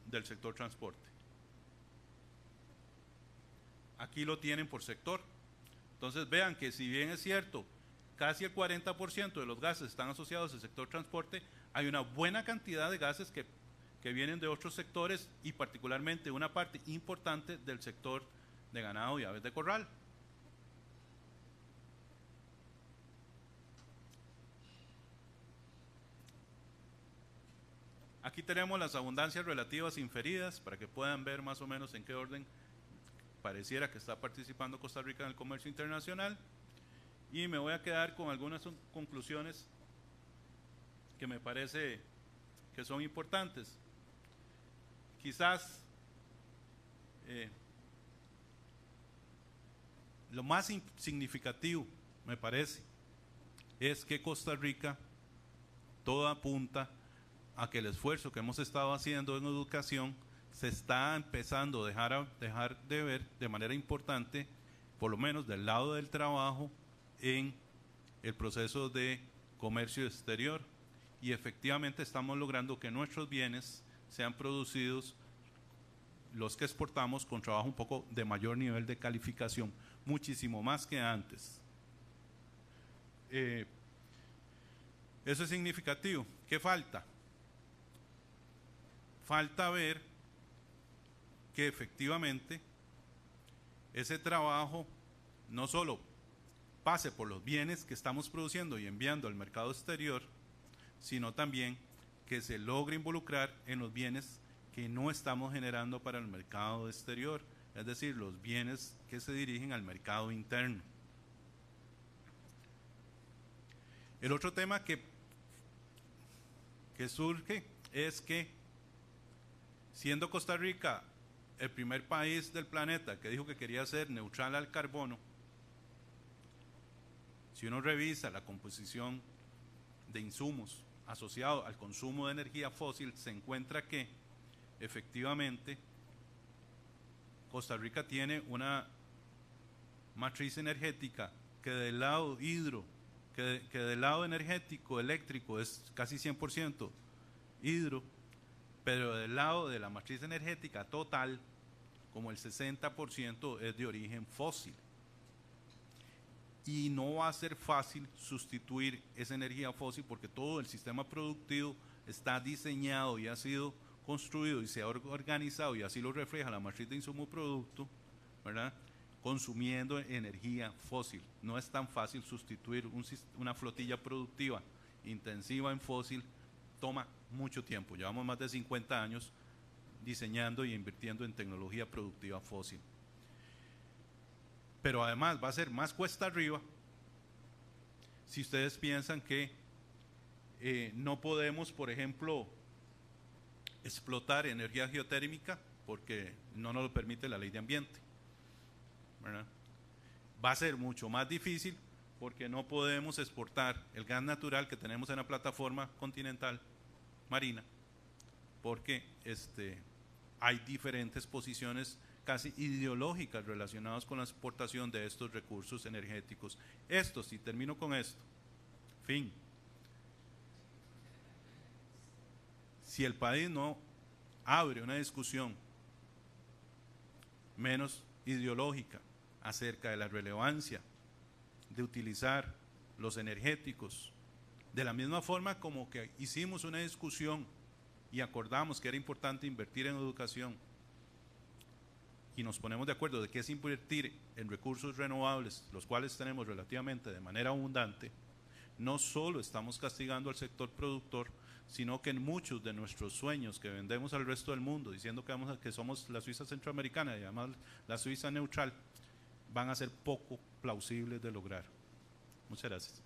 del sector transporte. Aquí lo tienen por sector. Entonces vean que si bien es cierto, casi el 40% de los gases están asociados al sector transporte, hay una buena cantidad de gases que vienen de otros sectores y particularmente una parte importante del sector de ganado y aves de corral. Aquí tenemos las abundancias relativas inferidas para que puedan ver más o menos en qué orden pareciera que está participando Costa Rica en el comercio internacional. Y me voy a quedar con algunas conclusiones que me parece que son importantes. Quizás lo más significativo, me parece, es que Costa Rica todo apunta a que el esfuerzo que hemos estado haciendo en educación se está empezando a dejar de ver de manera importante, por lo menos del lado del trabajo, en el proceso de comercio exterior, y efectivamente estamos logrando que nuestros bienes sean producidos, los que exportamos, con trabajo un poco de mayor nivel de calificación, muchísimo más que antes. Eso es significativo. ¿Qué falta? Falta ver que efectivamente ese trabajo no solo pase por los bienes que estamos produciendo y enviando al mercado exterior, sino también que se logre involucrar en los bienes que no estamos generando para el mercado exterior, es decir, los bienes que se dirigen al mercado interno. El otro tema que surge es que, siendo Costa Rica el primer país del planeta que dijo que quería ser neutral al carbono, si uno revisa la composición de insumos asociados al consumo de energía fósil, se encuentra que efectivamente Costa Rica tiene una matriz energética que del lado que del lado energético eléctrico es casi 100% hidro, pero del lado de la matriz energética total, como el 60% es de origen fósil. Y no va a ser fácil sustituir esa energía fósil, porque todo el sistema productivo está diseñado y ha sido construido y se ha organizado, y así lo refleja la matriz de insumo-producto, ¿verdad?, consumiendo energía fósil. No es tan fácil sustituir una flotilla productiva intensiva en fósil, toma mucho tiempo. Llevamos más de 50 años diseñando y invirtiendo en tecnología productiva fósil. Pero además va a ser más cuesta arriba si ustedes piensan que no podemos, por ejemplo, explotar energía geotérmica porque no nos lo permite la ley de ambiente, ¿verdad? Va a ser mucho más difícil porque no podemos exportar el gas natural que tenemos en la plataforma continental marina, porque hay diferentes posiciones casi ideológicas relacionadas con la exportación de estos recursos energéticos. Si termino con esto, fin. Si el país no abre una discusión menos ideológica acerca de la relevancia de utilizar los energéticos, de la misma forma como que hicimos una discusión y acordamos que era importante invertir en educación, y nos ponemos de acuerdo de que es invertir en recursos renovables, los cuales tenemos relativamente de manera abundante, no solo estamos castigando al sector productor, sino que en muchos de nuestros sueños que vendemos al resto del mundo, diciendo que somos la Suiza centroamericana y además la Suiza neutral, van a ser poco plausibles de lograr. Muchas gracias.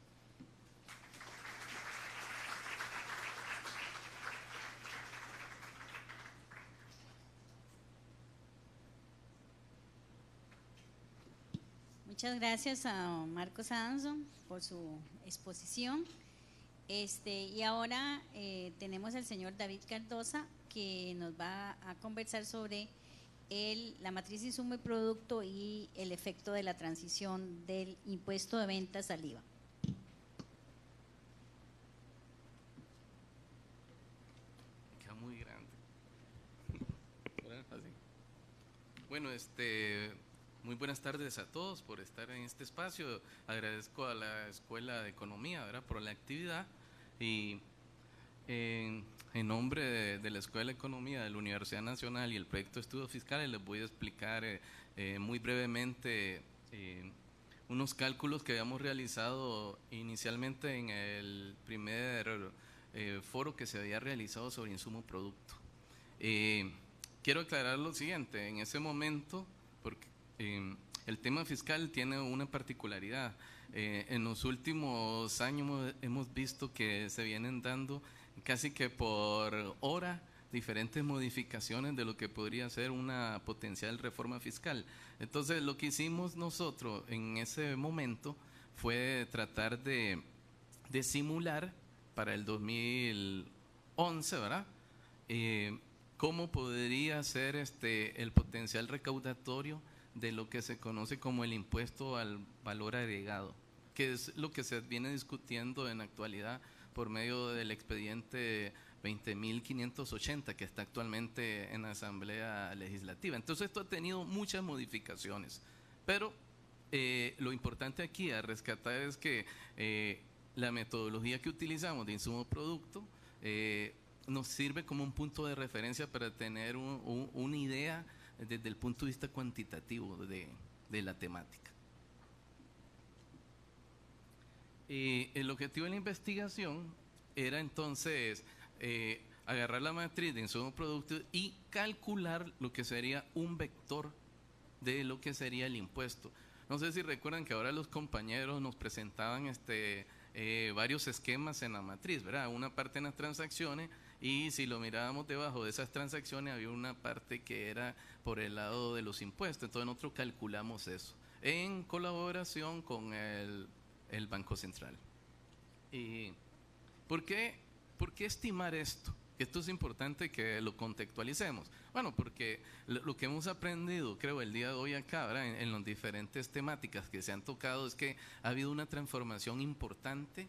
Muchas gracias a Marcos Adanzo por su exposición. Y ahora tenemos al señor David Cardosa, que nos va a conversar sobre la matriz de insumo y producto y el efecto de la transición del impuesto de ventas al IVA. Queda muy grande. Bueno, muy buenas tardes a todos por estar en este espacio. Agradezco a la Escuela de Economía, ¿verdad?, por la actividad, y en nombre de la Escuela de Economía de la Universidad Nacional y el Proyecto de Estudios Fiscales les voy a explicar muy brevemente unos cálculos que habíamos realizado inicialmente en el primer foro que se había realizado sobre insumo producto. Quiero aclarar lo siguiente: en ese momento, porque el tema fiscal tiene una particularidad. En los últimos años hemos visto que se vienen dando casi que por hora diferentes modificaciones de lo que podría ser una potencial reforma fiscal. Entonces, lo que hicimos nosotros en ese momento fue tratar de simular para el 2011, ¿verdad?, cómo podría ser el potencial recaudatorio de lo que se conoce como el impuesto al valor agregado, que es lo que se viene discutiendo en la actualidad por medio del expediente 20.580 que está actualmente en la Asamblea Legislativa. Entonces esto ha tenido muchas modificaciones, pero lo importante aquí a rescatar es que la metodología que utilizamos de insumo-producto nos sirve como un punto de referencia para tener una idea desde el punto de vista cuantitativo de la temática. El objetivo de la investigación era entonces agarrar la matriz de insumo-producto y calcular lo que sería un vector de lo que sería el impuesto. No sé si recuerdan que ahora los compañeros nos presentaban varios esquemas en la matriz, ¿verdad? Una parte en las transacciones, y si lo mirábamos debajo de esas transacciones había una parte que era por el lado de los impuestos. Entonces nosotros calculamos eso en colaboración con el Banco Central. ¿Por qué estimar esto? Esto es importante que lo contextualicemos. Bueno, porque lo que hemos aprendido, creo, el día de hoy acá, ¿verdad? En las diferentes temáticas que se han tocado, es que ha habido una transformación importante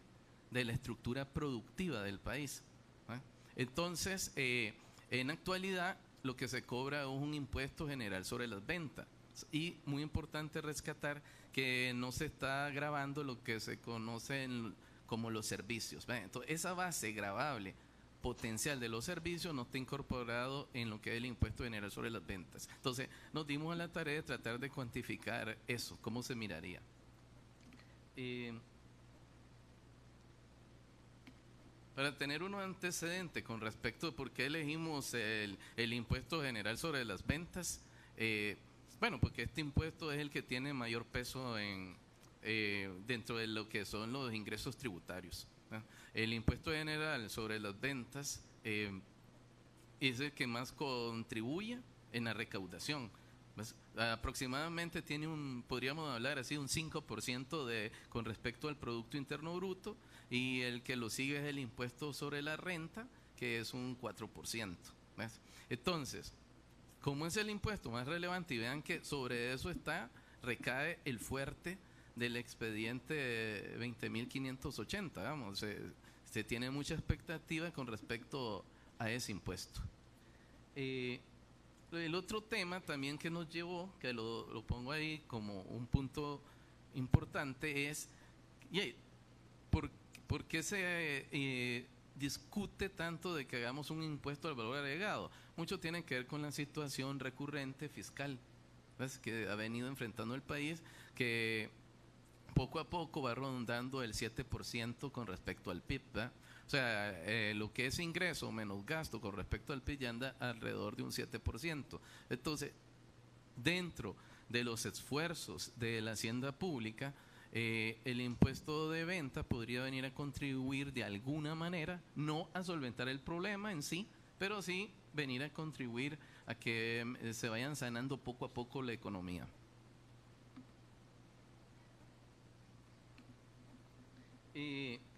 de la estructura productiva del país, ¿eh? Entonces, en la actualidad, lo que se cobra es un impuesto general sobre las ventas. Y muy importante rescatar que no se está gravando lo que se conoce como los servicios, ¿verdad? Entonces, esa base gravable potencial de los servicios no está incorporado en lo que es el impuesto general sobre las ventas. Entonces, nos dimos a la tarea de tratar de cuantificar eso, cómo se miraría. Para tener unos antecedentes con respecto a por qué elegimos el impuesto general sobre las ventas, bueno, porque este impuesto es el que tiene mayor peso dentro de lo que son los ingresos tributarios, ¿no? El impuesto general sobre las ventas es el que más contribuye en la recaudación. ¿Ves? Aproximadamente tiene podríamos hablar así, un 5% con respecto al Producto Interno Bruto, y el que lo sigue es el impuesto sobre la renta, que es un 4%. ¿Ves? Entonces, ¿cómo es el impuesto más relevante? Y vean que sobre eso recae el fuerte del expediente 20.580, vamos, se tiene mucha expectativa con respecto a ese impuesto. El otro tema también que nos llevó, que lo pongo ahí como un punto importante, es ¿por qué se discute tanto de que hagamos un impuesto al valor agregado? Mucho tiene que ver con la situación recurrente fiscal, ¿ves?, que ha venido enfrentando el país, que poco a poco va rondando el 7% con respecto al PIB, ¿verdad? O sea, lo que es ingreso menos gasto con respecto al PIB ya anda alrededor de un 7%. Entonces, dentro de los esfuerzos de la hacienda pública, el impuesto de venta podría venir a contribuir de alguna manera, no a solventar el problema en sí, pero sí venir a contribuir a que se vayan sanando poco a poco la economía.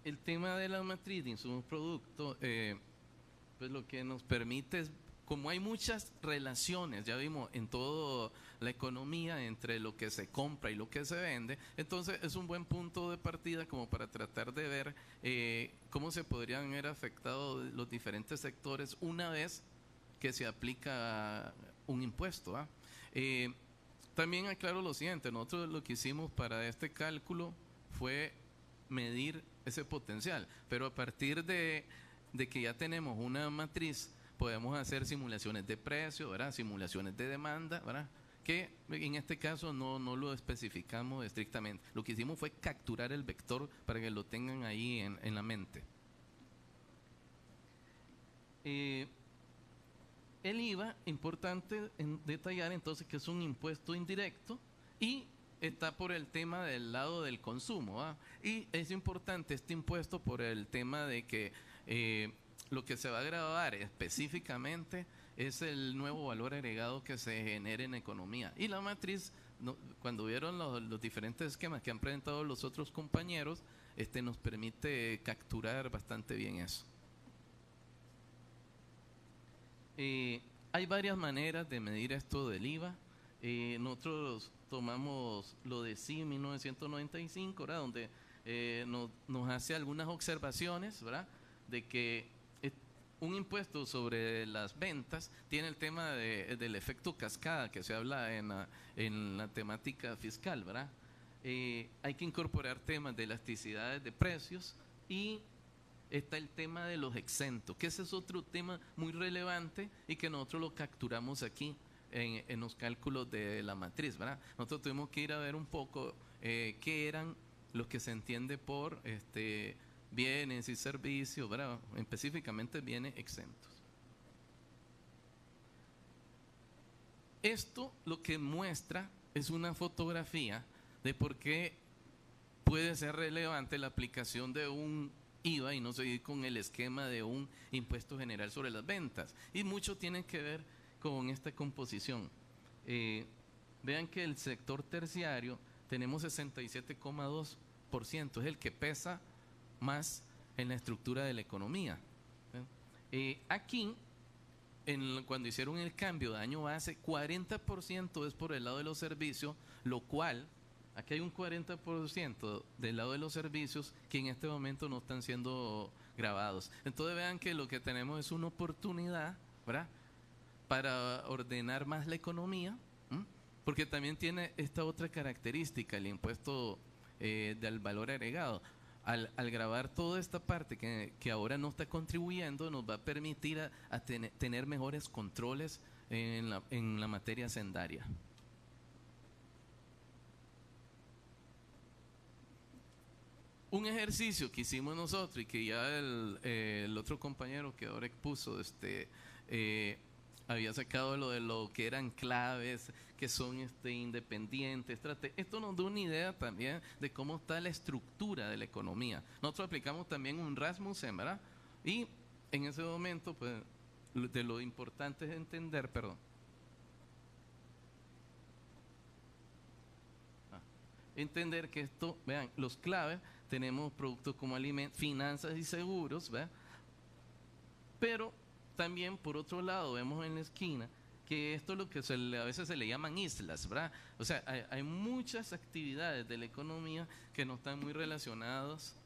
El tema de la matriz de insumos producto, pues lo que nos permite es, como hay muchas relaciones, ya vimos, en toda la economía entre lo que se compra y lo que se vende, entonces es un buen punto de partida como para tratar de ver cómo se podrían ver afectados los diferentes sectores una vez que se aplica un impuesto, ¿eh? También aclaro lo siguiente: nosotros lo que hicimos para este cálculo fue medir ese potencial, pero a partir de que ya tenemos una matriz, podemos hacer simulaciones de precio, ¿verdad?, simulaciones de demanda, ¿verdad?, que en este caso no lo especificamos estrictamente. Lo que hicimos fue capturar el vector para que lo tengan ahí en la mente. El IVA, importante detallar entonces que es un impuesto indirecto y está por el tema del lado del consumo, ¿va? Y es importante este impuesto por el tema de que lo que se va a gravar específicamente es el nuevo valor agregado que se genera en economía. Y la matriz, cuando vieron los diferentes esquemas que han presentado los otros compañeros, nos permite capturar bastante bien eso. Hay varias maneras de medir esto del IVA. Nosotros tomamos lo de CIE 1995, ¿verdad? Donde nos hace algunas observaciones, ¿verdad? De que un impuesto sobre las ventas tiene el tema del efecto cascada que se habla en la temática fiscal, ¿verdad? Hay que incorporar temas de elasticidades de precios y está el tema de los exentos, que ese es otro tema muy relevante y que nosotros lo capturamos aquí en los cálculos de la matriz, ¿verdad? Nosotros tuvimos que ir a ver un poco qué eran los que se entiende por bienes y servicios, ¿verdad? Específicamente bienes exentos. Esto lo que muestra es una fotografía de por qué puede ser relevante la aplicación de un IVA y no seguir con el esquema de un impuesto general sobre las ventas. Y mucho tiene que ver con esta composición. Vean que el sector terciario tenemos 67,2%, es el que pesa más en la estructura de la economía. Aquí, cuando hicieron el cambio de año base, 40% es por el lado de los servicios, lo cual, aquí hay un 40% del lado de los servicios que en este momento no están siendo grabados. Entonces vean que lo que tenemos es una oportunidad, ¿verdad?, para ordenar más la economía, porque también tiene esta otra característica, el impuesto del valor agregado. Al grabar toda esta parte que ahora no está contribuyendo, nos va a permitir a tener mejores controles en la materia hacendaria. Un ejercicio que hicimos nosotros y que ya el otro compañero que ahora expuso había sacado lo que eran claves, que son independientes. Esto nos da una idea también de cómo está la estructura de la economía. Nosotros aplicamos también un Rasmussen, ¿verdad? Y en ese momento, pues, de lo importante es entender, entender que esto, vean, los claves, tenemos productos como alimentos, finanzas y seguros, ¿verdad? Pero también, por otro lado, vemos en la esquina que esto es lo que a veces se le llaman islas, ¿verdad? O sea, hay muchas actividades de la economía que no están muy relacionadas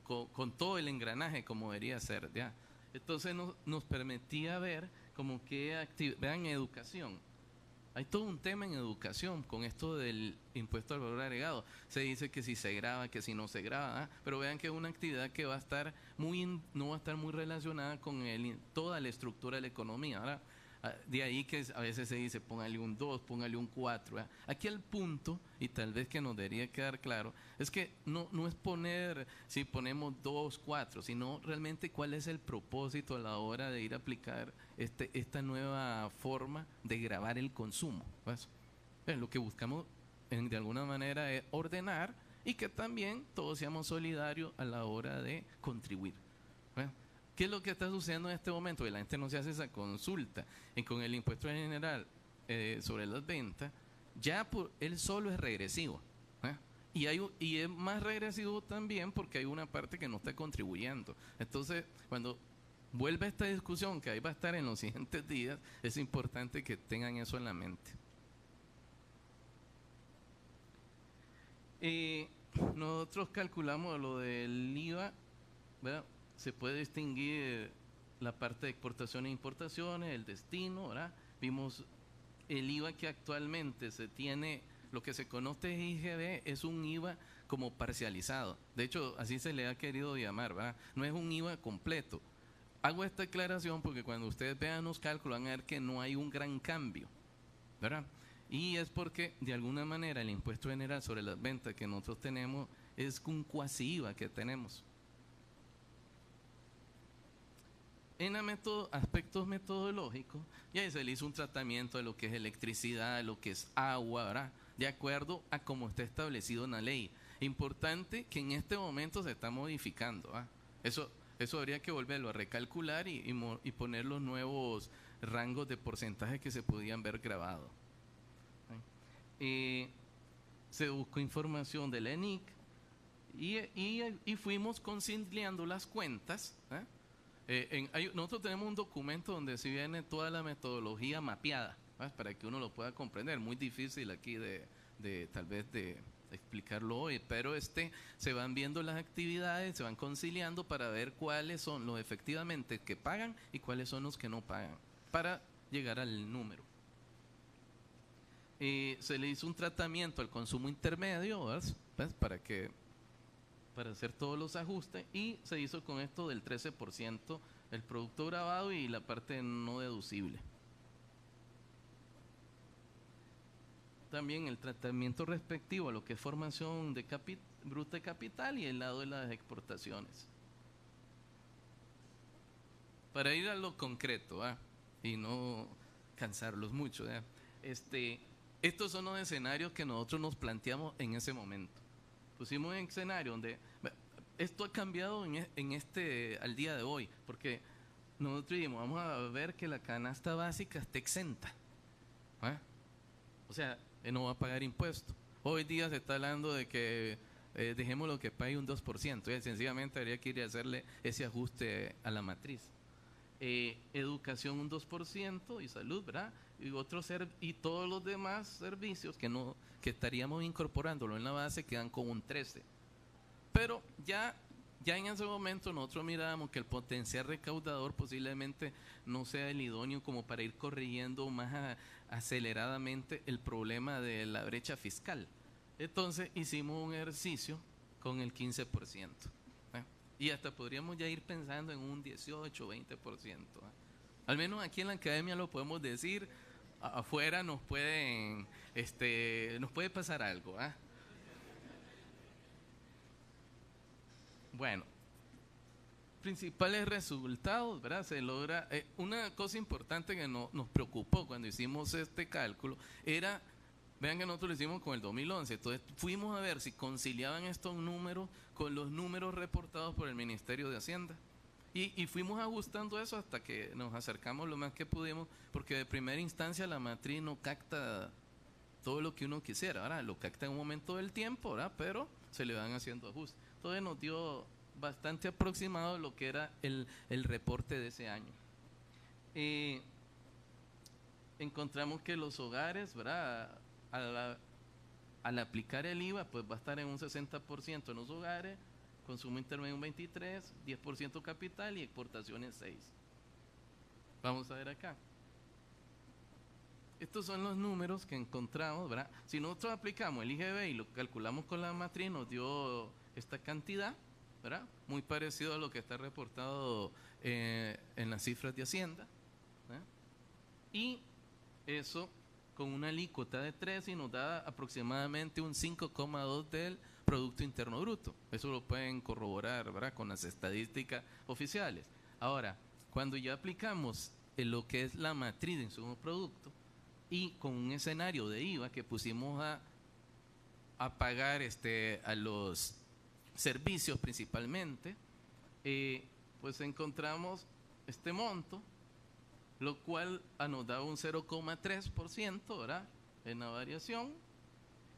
con todo el engranaje como debería ser, ¿ya? Entonces nos permitía ver como que vean, educación. Hay todo un tema en educación con esto del impuesto al valor agregado. Se dice que si se graba, que si no se graba, pero vean que es una actividad que no va a estar muy relacionada con toda la estructura de la economía, ¿verdad? De ahí que a veces se dice póngale un 2, póngale un 4, ¿verdad? Aquí el punto, y tal vez que nos debería quedar claro, es que no es poner si ponemos 2, 4, sino realmente cuál es el propósito a la hora de ir a aplicar esta nueva forma de gravar el consumo, ¿ves? Lo que buscamos de alguna manera es ordenar y que también todos seamos solidarios a la hora de contribuir, ¿ves? ¿Qué es lo que está sucediendo en este momento? Que la gente no se hace esa consulta. Con el impuesto general sobre las ventas, ya él solo es regresivo. Y es más regresivo también porque hay una parte que no está contribuyendo. Entonces, cuando vuelve esta discusión, que ahí va a estar en los siguientes días, es importante que tengan eso en la mente. Nosotros calculamos lo del IVA, ¿verdad? Se puede distinguir la parte de exportaciones e importaciones, el destino, ¿verdad? Vimos el IVA que actualmente se tiene, lo que se conoce de IGB es un IVA como parcializado. De hecho, así se le ha querido llamar, ¿verdad? No es un IVA completo. Hago esta aclaración porque cuando ustedes vean los cálculos van a ver que no hay un gran cambio, ¿verdad? Y es porque de alguna manera el impuesto general sobre las ventas que nosotros tenemos es un cuasi IVA que tenemos. En aspectos metodológicos, ya se le hizo un tratamiento de lo que es electricidad, de lo que es agua, ¿verdad? De acuerdo a cómo está establecido en la ley. Importante que en este momento se está modificando, ¿verdad? Eso habría que volverlo a recalcular y poner los nuevos rangos de porcentaje que se podían ver grabados. Se buscó información de la ENIC y fuimos conciliando las cuentas, Nosotros tenemos un documento donde sí viene toda la metodología mapeada, ¿verdad? Para que uno lo pueda comprender. Muy difícil aquí tal vez de explicarlo hoy, pero se van viendo las actividades, se van conciliando para ver cuáles son los efectivamente que pagan y cuáles son los que no pagan, para llegar al número. Se le hizo un tratamiento al consumo intermedio, ¿ves? Para hacer todos los ajustes, y se hizo con esto del 13% el producto grabado y la parte no deducible. También el tratamiento respectivo a lo que es formación de bruta de capital y el lado de las exportaciones. Para ir a lo concreto, y no cansarlos mucho, estos son los escenarios que nosotros nos planteamos en ese momento. Pusimos un escenario donde esto ha cambiado al día de hoy, porque nosotros dijimos, vamos a ver que la canasta básica esté exenta, o sea, no va a pagar impuestos. Hoy día se está hablando de que dejemos lo que pague un 2%, sencillamente habría que ir a hacerle ese ajuste a la matriz. Educación un 2% y salud, ¿verdad? Y todos los demás servicios que estaríamos incorporándolo en la base quedan con un 13%. Pero ya en ese momento nosotros mirábamos que el potencial recaudador posiblemente no sea el idóneo como para ir corrigiendo más aceleradamente el problema de la brecha fiscal. Entonces hicimos un ejercicio con el 15%. Y hasta podríamos ya ir pensando en un 18, 20%. Al menos aquí en la academia lo podemos decir, afuera nos puede pasar algo. Bueno, principales resultados, ¿verdad? Se logra, una cosa importante que nos preocupó cuando hicimos este cálculo era, vean que nosotros lo hicimos con el 2011, entonces fuimos a ver si conciliaban estos números con los números reportados por el Ministerio de Hacienda. Y fuimos ajustando eso hasta que nos acercamos lo más que pudimos, porque de primera instancia la matriz no capta todo lo que uno quisiera, ¿verdad? Lo capta en un momento del tiempo, ¿verdad? Pero se le van haciendo ajustes. Entonces nos dio bastante aproximado lo que era el reporte de ese año. Encontramos que los hogares, ¿verdad? Al aplicar el IVA, pues va a estar en un 60% en los hogares, consumo intermedio un 23%, 10% capital y exportaciones 6%. Vamos a ver acá. Estos son los números que encontramos, ¿verdad? Si nosotros aplicamos el IGB y lo calculamos con la matriz, nos dio esta cantidad, ¿verdad? Muy parecido a lo que está reportado en las cifras de Hacienda, ¿verdad? Y eso con una alícuota de 3 y nos da aproximadamente un 5,2 del Producto Interno Bruto. Eso lo pueden corroborar, ¿verdad? Con las estadísticas oficiales. Ahora, cuando ya aplicamos en lo que es la matriz de insumos producto y con un escenario de IVA que pusimos a pagar a los servicios principalmente, pues encontramos este monto, lo cual nos da un 0,3%, ¿verdad? En la variación,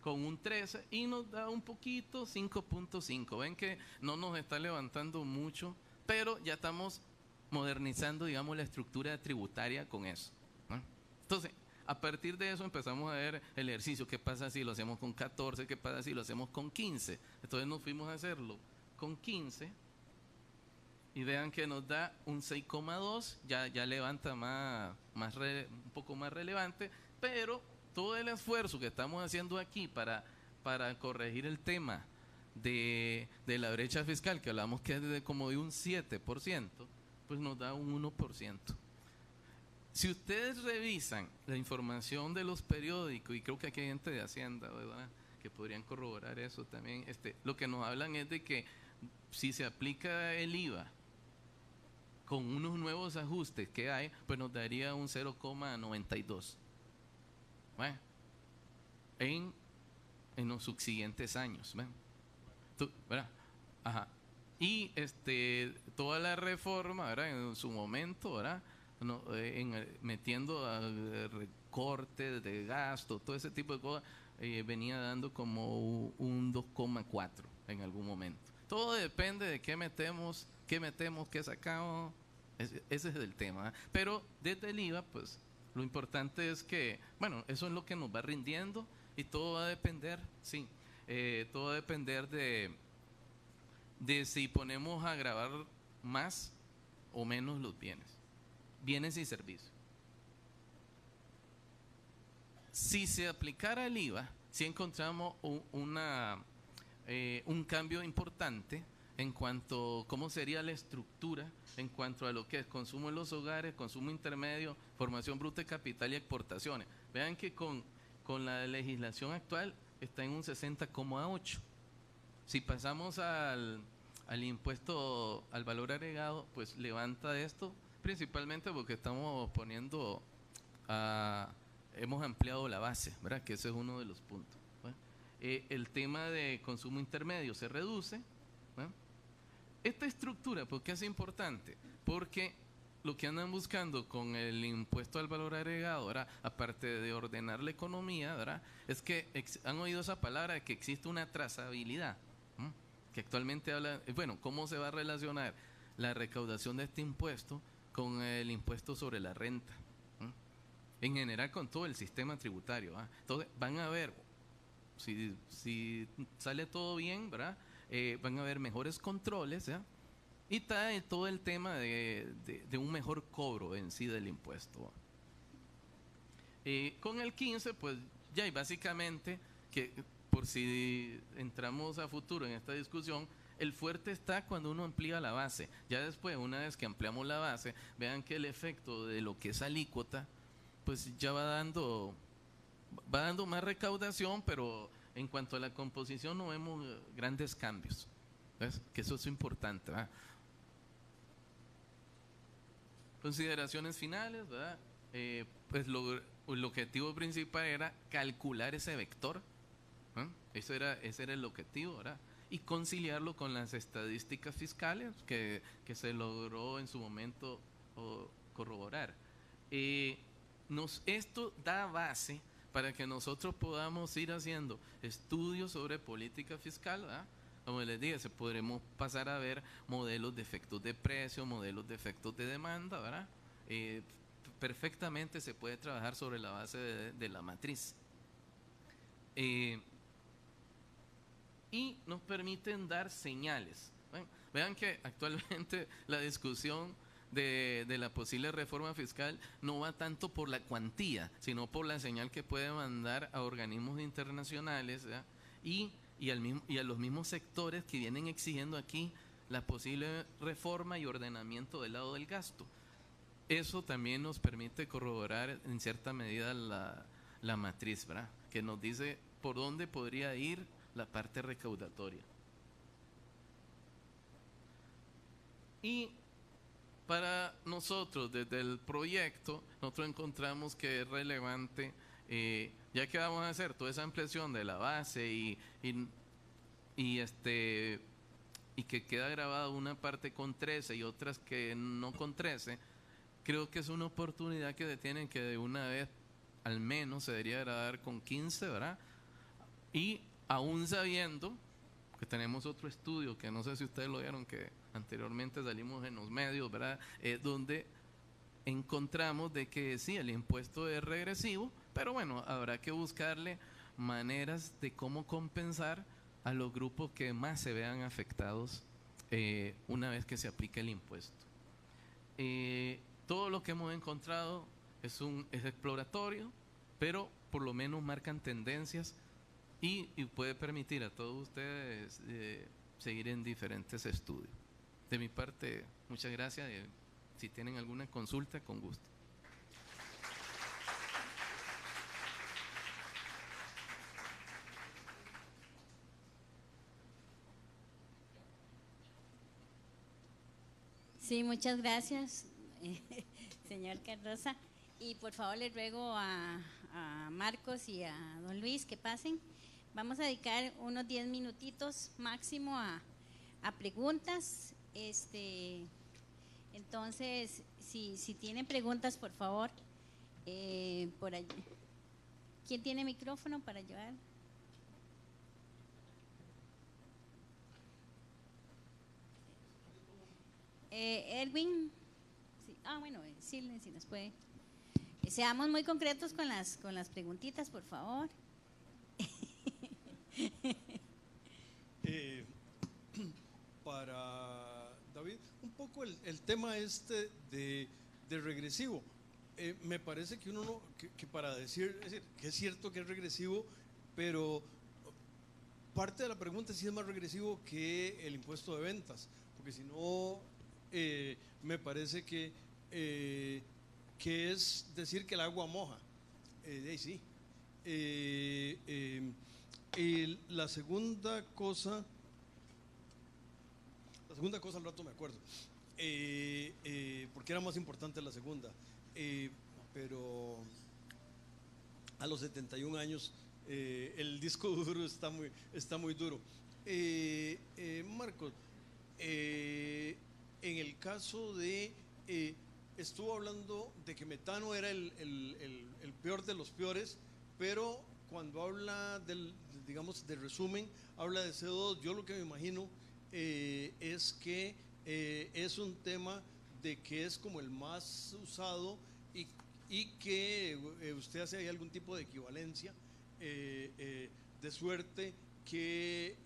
con un 13, y nos da un poquito, 5.5. Ven que no nos está levantando mucho, pero ya estamos modernizando, digamos, la estructura tributaria con eso, ¿no? Entonces, a partir de eso empezamos a ver el ejercicio. ¿Qué pasa si lo hacemos con 14? ¿Qué pasa si lo hacemos con 15? Entonces nos fuimos a hacerlo con 15 y vean que nos da un 6,2, ya levanta un poco más relevante, pero todo el esfuerzo que estamos haciendo aquí para corregir el tema de la brecha fiscal, que hablamos que es como de un 7%, pues nos da un 1%. Si ustedes revisan la información de los periódicos, y creo que aquí hay gente de Hacienda, ¿verdad?, que podrían corroborar eso también, lo que nos hablan es de que si se aplica el IVA con unos nuevos ajustes que hay, pues nos daría un 0,92, ¿verdad?, en los subsiguientes años, ¿verdad? Ajá. Y toda la reforma, ¿verdad?, en su momento, ¿verdad?, metiendo recortes de gasto, todo ese tipo de cosas, venía dando como un 2,4 en algún momento. Todo depende de qué metemos, qué sacamos, Ese es el tema. Pero desde el IVA, pues lo importante es que, bueno, eso es lo que nos va rindiendo y todo va a depender, sí, todo va a depender de si ponemos a grabar más o menos los bienes y servicios. Si se aplicara el IVA, si encontramos un cambio importante en cuanto a cómo sería la estructura, en cuanto a lo que es consumo en los hogares, consumo intermedio, formación bruta de capital y exportaciones. Vean que con la legislación actual está en un 60,8. Si pasamos al impuesto al valor agregado, pues levanta esto, principalmente porque estamos poniendo hemos ampliado la base, ¿verdad? Que ese es uno de los puntos. El tema de consumo intermedio se reduce. Esta estructura, ¿por qué es importante? Porque lo que andan buscando con el impuesto al valor agregado, ¿verdad? Aparte de ordenar la economía, ¿verdad? Es que han oído esa palabra de que existe una trazabilidad, que actualmente habla, bueno, ¿cómo se va a relacionar la recaudación de este impuesto con el impuesto sobre la renta? En general con todo el sistema tributario. Entonces van a ver, si sale todo bien, ¿verdad? Van a haber mejores controles, ¿ya? Y está todo el tema de un mejor cobro en sí del impuesto. Con el 15, pues ya, y básicamente, que por si entramos a futuro en esta discusión, el fuerte está cuando uno amplía la base. Ya después, una vez que ampliamos la base, vean que el efecto de lo que es alícuota, pues ya va dando más recaudación, pero en cuanto a la composición no vemos grandes cambios. ¿Ves? Que eso es importante, ¿verdad? Consideraciones finales, ¿verdad? Pues el objetivo principal era calcular ese vector, ese era el objetivo, ¿verdad? Y conciliarlo con las estadísticas fiscales que se logró en su momento corroborar. Esto da base para que nosotros podamos ir haciendo estudios sobre política fiscal, ¿verdad? Como les dije, podremos pasar a ver modelos de efectos de precio, modelos de efectos de demanda, ¿verdad? Perfectamente se puede trabajar sobre la base de la matriz. Y nos permiten dar señales. Bueno, vean que actualmente la discusión de la posible reforma fiscal no va tanto por la cuantía, sino por la señal que puede mandar a organismos internacionales, ¿verdad? y a los mismos sectores que vienen exigiendo aquí la posible reforma y ordenamiento del lado del gasto. Eso también nos permite corroborar en cierta medida la matriz, ¿verdad? Que nos dice por dónde podría ir la parte recaudatoria. Y para nosotros, desde el proyecto, nosotros encontramos que es relevante, ya que vamos a hacer toda esa ampliación de la base y que queda grabada una parte con 13 y otras que no con 13, creo que es una oportunidad que tienen que de una vez al menos se debería grabar con 15, ¿verdad? Y aún sabiendo que tenemos otro estudio que no sé si ustedes lo vieron, que anteriormente salimos en los medios, ¿verdad? Donde encontramos de que sí, el impuesto es regresivo, pero bueno, habrá que buscarle maneras de cómo compensar a los grupos que más se vean afectados una vez que se aplique el impuesto. Todo lo que hemos encontrado es exploratorio, pero por lo menos marcan tendencias y puede permitir a todos ustedes seguir en diferentes estudios. De mi parte, muchas gracias. Si tienen alguna consulta, con gusto. Sí, muchas gracias, señor Cardosa. Y por favor le ruego a Marcos y a don Luis que pasen. Vamos a dedicar unos 10 minutitos máximo a preguntas. Entonces, si tienen preguntas, por favor, por allí. ¿Quién tiene micrófono para llevar? Erwin, Bueno, sí, si nos puede. Seamos muy concretos con las preguntitas, por favor. Para David, un poco el tema este de regresivo. Me parece que uno no, que para decir, es decir, que es cierto que es regresivo, pero parte de la pregunta sí es más regresivo que el impuesto de ventas, porque si no, me parece que es decir que el agua moja. Sí. La segunda cosa al rato me acuerdo, porque era más importante la segunda, pero a los 71 años el disco duro está muy duro. Marcos, en el caso de, estuvo hablando de que metano era el peor de los peores, pero cuando habla digamos, del resumen, habla de CO2, yo lo que me imagino es que es un tema de que es como el más usado y que usted hace ahí algún tipo de equivalencia, de suerte que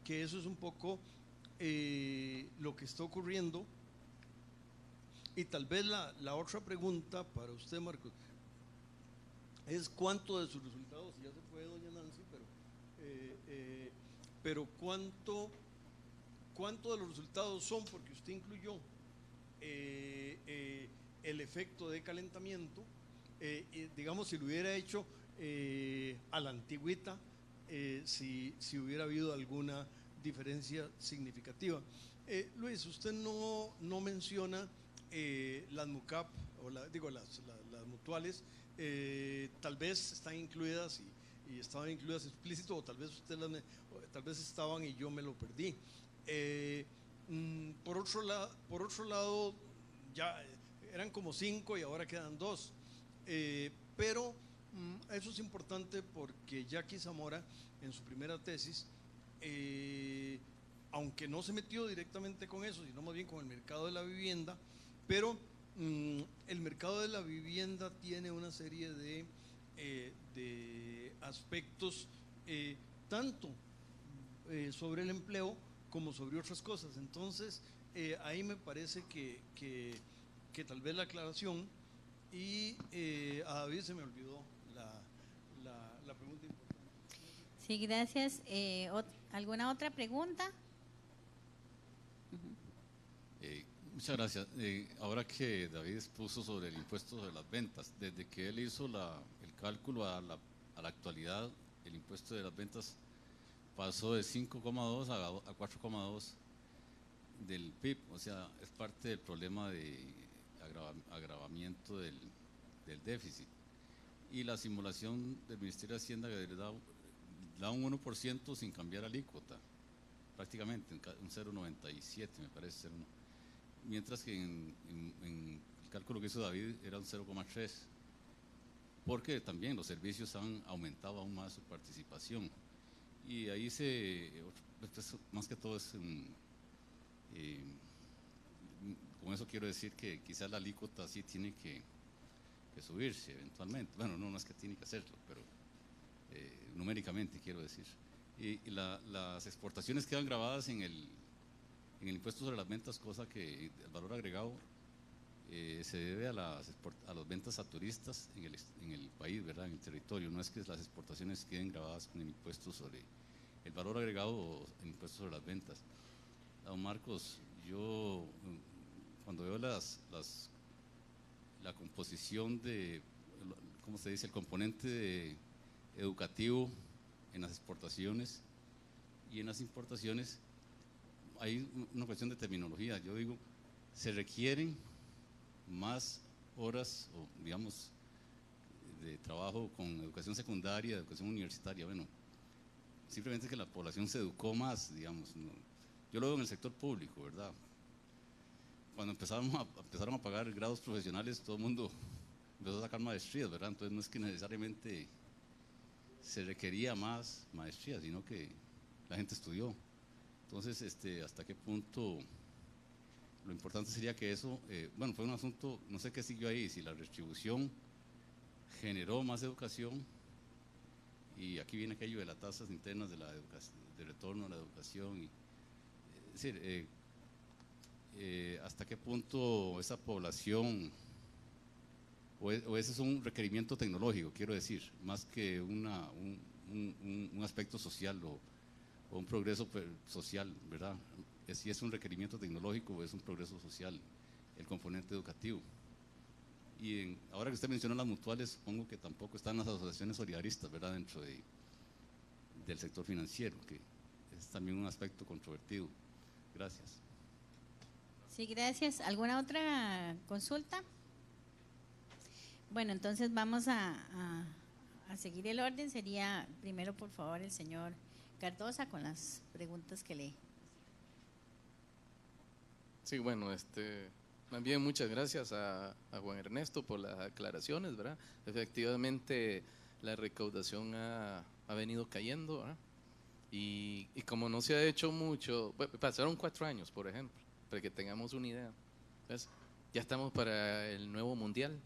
eso es un poco lo que está ocurriendo. Y tal vez la otra pregunta para usted, Marcos, es cuánto de sus resultados, ya se fue doña Nancy, pero cuánto de los resultados son, porque usted incluyó el efecto de calentamiento, digamos, si lo hubiera hecho a la antigüita, si hubiera habido alguna diferencia significativa. Luis, usted no menciona las MUCAP, o las mutuales, tal vez están incluidas y estaban incluidas explícito, o tal vez tal vez estaban y yo me lo perdí. Por otro lado, ya eran como 5 y ahora quedan 2, pero eso es importante porque Jackie Zamora en su primera tesis, aunque no se metió directamente con eso, sino más bien con el mercado de la vivienda, pero el mercado de la vivienda tiene una serie de aspectos, tanto sobre el empleo como sobre otras cosas. Entonces, ahí me parece que tal vez la aclaración, y a David se me olvidó la pregunta importante. Sí, gracias. ¿Alguna otra pregunta? Muchas gracias. Ahora que David expuso sobre el impuesto de las ventas, desde que él hizo el cálculo a la actualidad, el impuesto de las ventas pasó de 5,2 a 4,2 del PIB, o sea, es parte del problema de agravamiento del déficit. Y la simulación del Ministerio de Hacienda da un 1% sin cambiar alícuota, prácticamente un 0,97 me parece ser uno. Mientras que en el cálculo que hizo David era un 0,3, porque también los servicios han aumentado aún más su participación. Y ahí más que todo es, con eso quiero decir que quizás la alícuota sí tiene que subirse eventualmente. Bueno, no es que tiene que hacerlo, pero numéricamente quiero decir. Y las exportaciones quedan grabadas en el impuesto sobre las ventas, cosa que el valor agregado se debe a las ventas a turistas en el país, ¿verdad? En el territorio. No es que las exportaciones queden grabadas con el impuesto sobre el valor agregado o el impuesto sobre las ventas. Don Marcos, yo cuando veo la composición de, ¿cómo se dice?, el componente educativo en las exportaciones y en las importaciones, hay una cuestión de terminología. Yo digo, se requieren más horas, o digamos, de trabajo con educación secundaria, educación universitaria. Bueno, simplemente que la población se educó más, digamos, ¿no? Yo lo veo en el sector público, ¿verdad? Cuando empezaron a pagar grados profesionales, todo el mundo empezó a sacar maestrías, ¿verdad? Entonces no es que necesariamente se requería más maestría, sino que la gente estudió. Entonces, ¿hasta qué punto lo importante sería que eso, bueno, fue un asunto, no sé qué siguió ahí, si la redistribución generó más educación, y aquí viene aquello de las tasas internas de la educación, de retorno a la educación, y, es decir, hasta qué punto esa población, o ese es un requerimiento tecnológico, quiero decir, más que un aspecto social o un progreso social, ¿verdad? Si es un requerimiento tecnológico o es un progreso social, el componente educativo. Y ahora que usted mencionó las mutuales, supongo que tampoco están las asociaciones solidaristas, ¿verdad?, dentro del sector financiero, que es también un aspecto controvertido. Gracias. Sí, gracias. ¿Alguna otra consulta? Bueno, entonces vamos a seguir el orden. Sería primero, por favor, el señor Cardosa con las preguntas que le... Sí, bueno, más bien muchas gracias a Juan Ernesto por las aclaraciones, ¿verdad? Efectivamente, la recaudación ha venido cayendo, ¿verdad? Y como no se ha hecho mucho, pasaron 4 años, por ejemplo, para que tengamos una idea. Entonces, ya estamos para el nuevo mundial.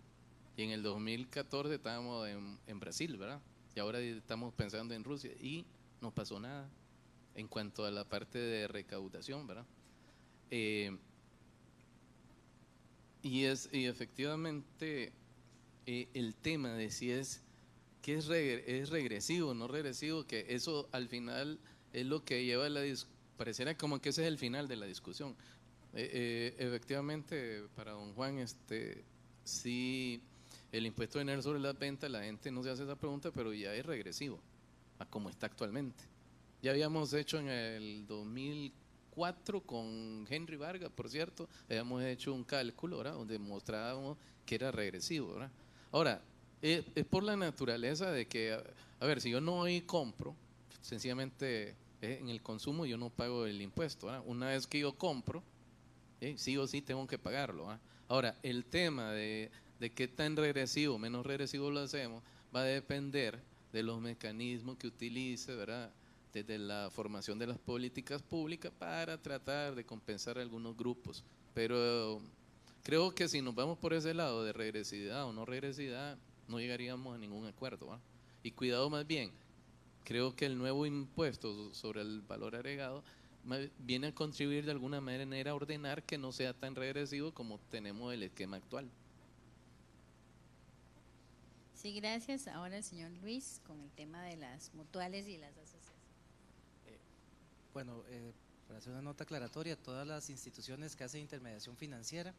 Y en el 2014 estábamos en Brasil, ¿verdad? Y ahora estamos pensando en Rusia y no pasó nada en cuanto a la parte de recaudación, ¿verdad? Y efectivamente el tema de si es regresivo o no regresivo, que eso al final es lo que lleva a pareciera como que ese es el final de la discusión. Efectivamente, para don Juan, sí, el impuesto de enero sobre las ventas, la gente no se hace esa pregunta, pero ya es regresivo a como está actualmente. Ya habíamos hecho en el 2004 con Henry Vargas, por cierto, habíamos hecho un cálculo, ¿verdad?, donde mostrábamos que era regresivo, ¿verdad? Ahora, es por la naturaleza de que, a ver, si yo no hoy compro, sencillamente en el consumo yo no pago el impuesto, ¿verdad? Una vez que yo compro, sí o sí tengo que pagarlo, ¿verdad? Ahora, el tema de qué tan regresivo o menos regresivo lo hacemos va a depender de los mecanismos que utilice, ¿verdad?, desde la formación de las políticas públicas para tratar de compensar a algunos grupos. Pero creo que si nos vamos por ese lado de regresividad o no regresividad, no llegaríamos a ningún acuerdo, ¿verdad? Y cuidado, más bien, creo que el nuevo impuesto sobre el valor agregado viene a contribuir de alguna manera a ordenar que no sea tan regresivo como tenemos el esquema actual. Sí, gracias. Ahora el señor Luis con el tema de las mutuales y las asociaciones. Bueno, para hacer una nota aclaratoria, todas las instituciones que hacen intermediación financiera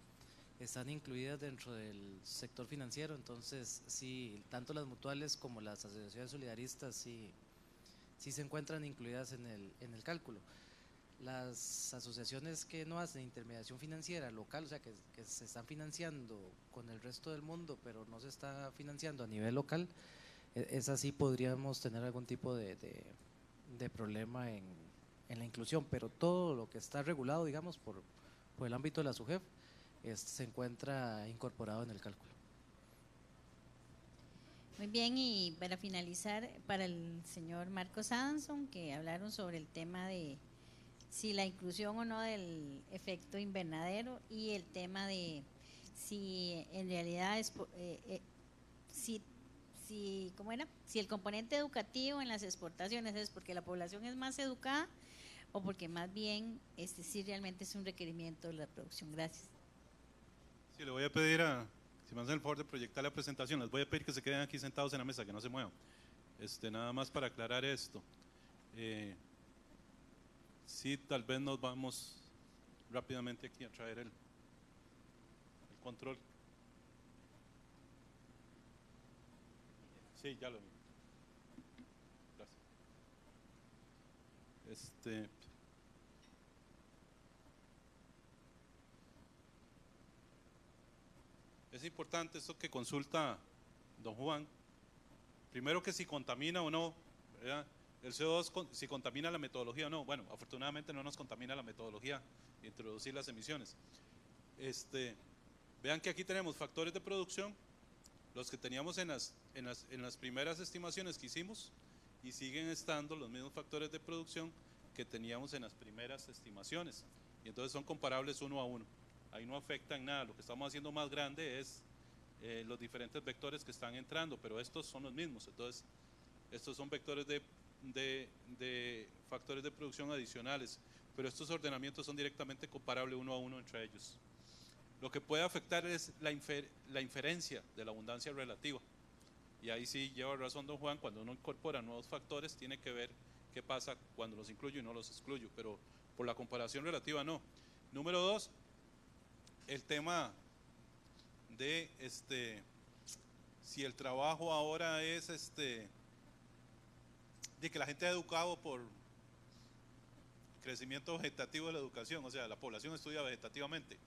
están incluidas dentro del sector financiero, entonces sí, tanto las mutuales como las asociaciones solidaristas sí se encuentran incluidas en el cálculo. Las asociaciones que no hacen intermediación financiera local, o sea, que se están financiando con el resto del mundo, pero no se está financiando a nivel local, esas sí podríamos tener algún tipo de problema en la inclusión, pero todo lo que está regulado, digamos, por el ámbito de la SUGEF, se encuentra incorporado en el cálculo. Muy bien, y para finalizar, para el señor Marcos Adamson, que hablaron sobre el tema de si la inclusión o no del efecto invernadero y el tema de si en realidad es ¿cómo era? Si el componente educativo en las exportaciones es porque la población es más educada o porque más bien sí realmente es un requerimiento de la producción. Gracias. Sí, le voy a pedir si me hacen el favor de proyectar la presentación, les voy a pedir que se queden aquí sentados en la mesa, que no se muevan. Nada más para aclarar esto. Sí, tal vez nos vamos rápidamente aquí a traer el control. Sí, ya lo vi. Gracias. Es importante esto que consulta don Juan. Primero, que si contamina o no, ¿verdad? El CO2, si contamina la metodología o no. Bueno, afortunadamente no nos contamina la metodología de introducir las emisiones. Vean que aquí tenemos factores de producción, los que teníamos en las primeras estimaciones que hicimos, y siguen estando los mismos factores de producción que teníamos en las primeras estimaciones, y entonces son comparables uno a uno. ahí no afecta en nada. Lo que estamos haciendo más grande es los diferentes vectores que están entrando, pero estos son los mismos. Entonces, estos son vectores de factores de producción adicionales, pero estos ordenamientos son directamente comparables uno a uno entre ellos. Lo que puede afectar es la inferencia de la abundancia relativa. Y ahí sí lleva razón don Juan, cuando uno incorpora nuevos factores, tiene que ver qué pasa cuando los incluyo y no los excluyo, pero por la comparación relativa no. Número 2, el tema de si el trabajo ahora es de que la gente ha educado por crecimiento vegetativo de la educación, o sea, la población estudia vegetativamente.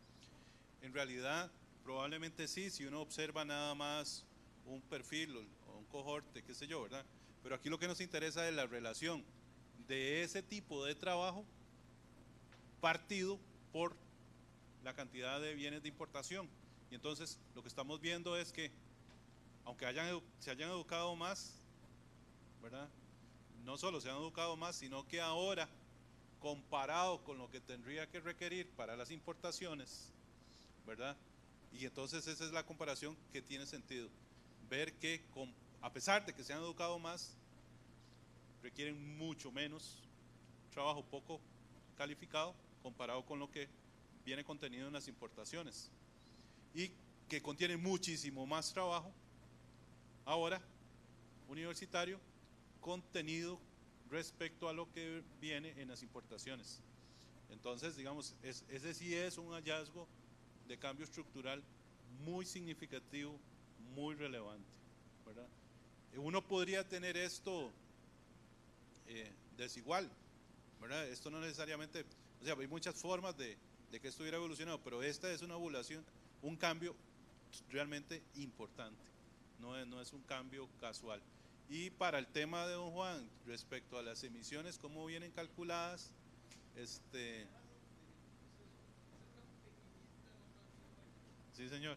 En realidad, probablemente sí, si uno observa nada más un perfil o un cohorte, qué sé yo, ¿verdad? Pero aquí lo que nos interesa es la relación de ese tipo de trabajo partido por la cantidad de bienes de importación. Y entonces lo que estamos viendo es que, aunque se hayan educado más, ¿verdad? No solo se han educado más, sino que ahora, comparado con lo que tendría que requerir para las importaciones, ¿verdad? Y entonces esa es la comparación que tiene sentido. Ver que a pesar de que se han educado más, requieren mucho menos trabajo poco calificado comparado con lo que viene contenido en las importaciones, y que contiene muchísimo más trabajo ahora universitario contenido respecto a lo que viene en las importaciones. Entonces, digamos, ese sí es un hallazgo de cambio estructural muy significativo, muy relevante, ¿verdad? Uno podría tener esto desigual, ¿verdad? Esto no necesariamente, o sea, hay muchas formas de que esto hubiera evolucionado, pero esta es una evolución, un cambio realmente importante, no es un cambio casual. Y para el tema de don Juan, respecto a las emisiones, cómo vienen calculadas, sí señor.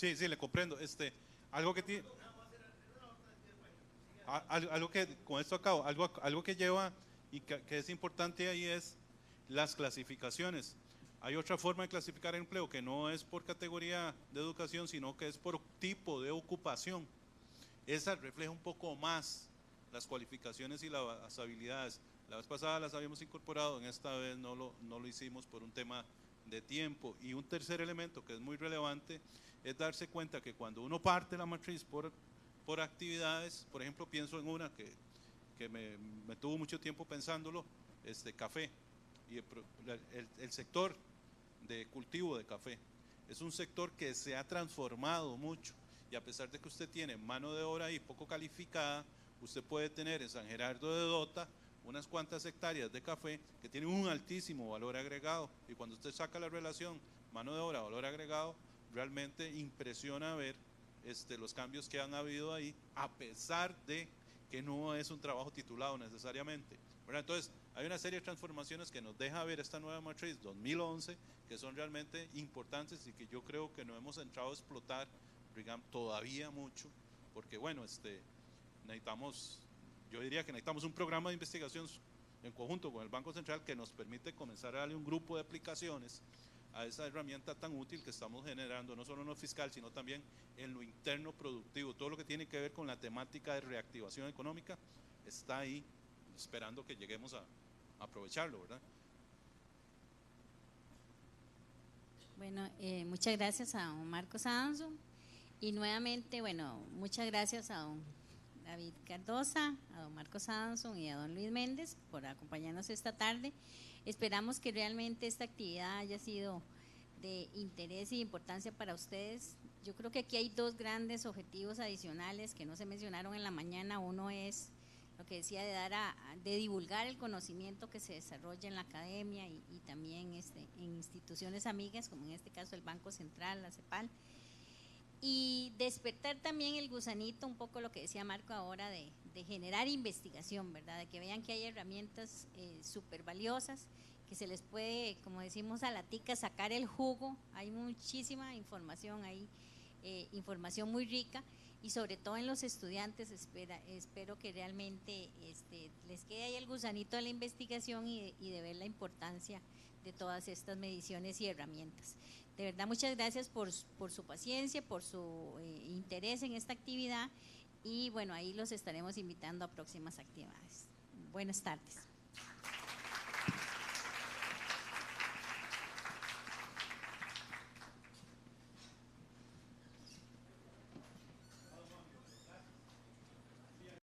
Sí, sí, le comprendo. Algo que tiene, algo que con esto acabo, algo que lleva y que es importante ahí es las clasificaciones. Hay otra forma de clasificar empleo que no es por categoría de educación, sino que es por tipo de ocupación. Esa refleja un poco más las cualificaciones y las habilidades. La vez pasada las habíamos incorporado, en esta vez no lo hicimos por un tema de tiempo. Y un tercer elemento que es muy relevante es darse cuenta que cuando uno parte la matriz por actividades, por ejemplo, pienso en una que me tuvo mucho tiempo pensándolo, café, y el sector de cultivo de café es un sector que se ha transformado mucho, y a pesar de que usted tiene mano de obra ahí poco calificada, usted puede tener en San Gerardo de Dota unas cuantas hectáreas de café que tienen un altísimo valor agregado, y cuando usted saca la relación mano de obra, valor agregado, realmente impresiona ver los cambios que han habido ahí, a pesar de que no es un trabajo titulado necesariamente, ¿verdad? Entonces, hay una serie de transformaciones que nos deja ver esta nueva matriz 2011, que son realmente importantes y que yo creo que no hemos entrado a explotar, digamos, todavía mucho, porque bueno, yo diría que necesitamos un programa de investigación en conjunto con el Banco Central que nos permite comenzar a darle un grupo de aplicaciones a esa herramienta tan útil que estamos generando, no solo en lo fiscal, sino también en lo interno productivo. Todo lo que tiene que ver con la temática de reactivación económica está ahí, esperando que lleguemos a aprovecharlo, ¿verdad? Bueno, muchas gracias a don Marcos Adanzo y nuevamente, bueno, muchas gracias a don David Cardosa, a don Marcos Adanzo y a don Luis Méndez por acompañarnos esta tarde. Esperamos que realmente esta actividad haya sido de interés y importancia para ustedes. Yo creo que aquí hay dos grandes objetivos adicionales que no se mencionaron en la mañana. Uno es lo que decía de divulgar el conocimiento que se desarrolla en la academia y también en instituciones amigas, como en este caso el Banco Central, la CEPAL, y despertar también el gusanito, un poco lo que decía Marco ahora, de generar investigación, ¿verdad? De que vean que hay herramientas súper valiosas, que se les puede, como decimos a la tica, sacar el jugo. Hay muchísima información, hay información muy rica, y sobre todo en los estudiantes espero que realmente les quede ahí el gusanito de la investigación y de ver la importancia de todas estas mediciones y herramientas. De verdad, muchas gracias por su paciencia, por su interés en esta actividad, y bueno, ahí los estaremos invitando a próximas actividades. Buenas tardes.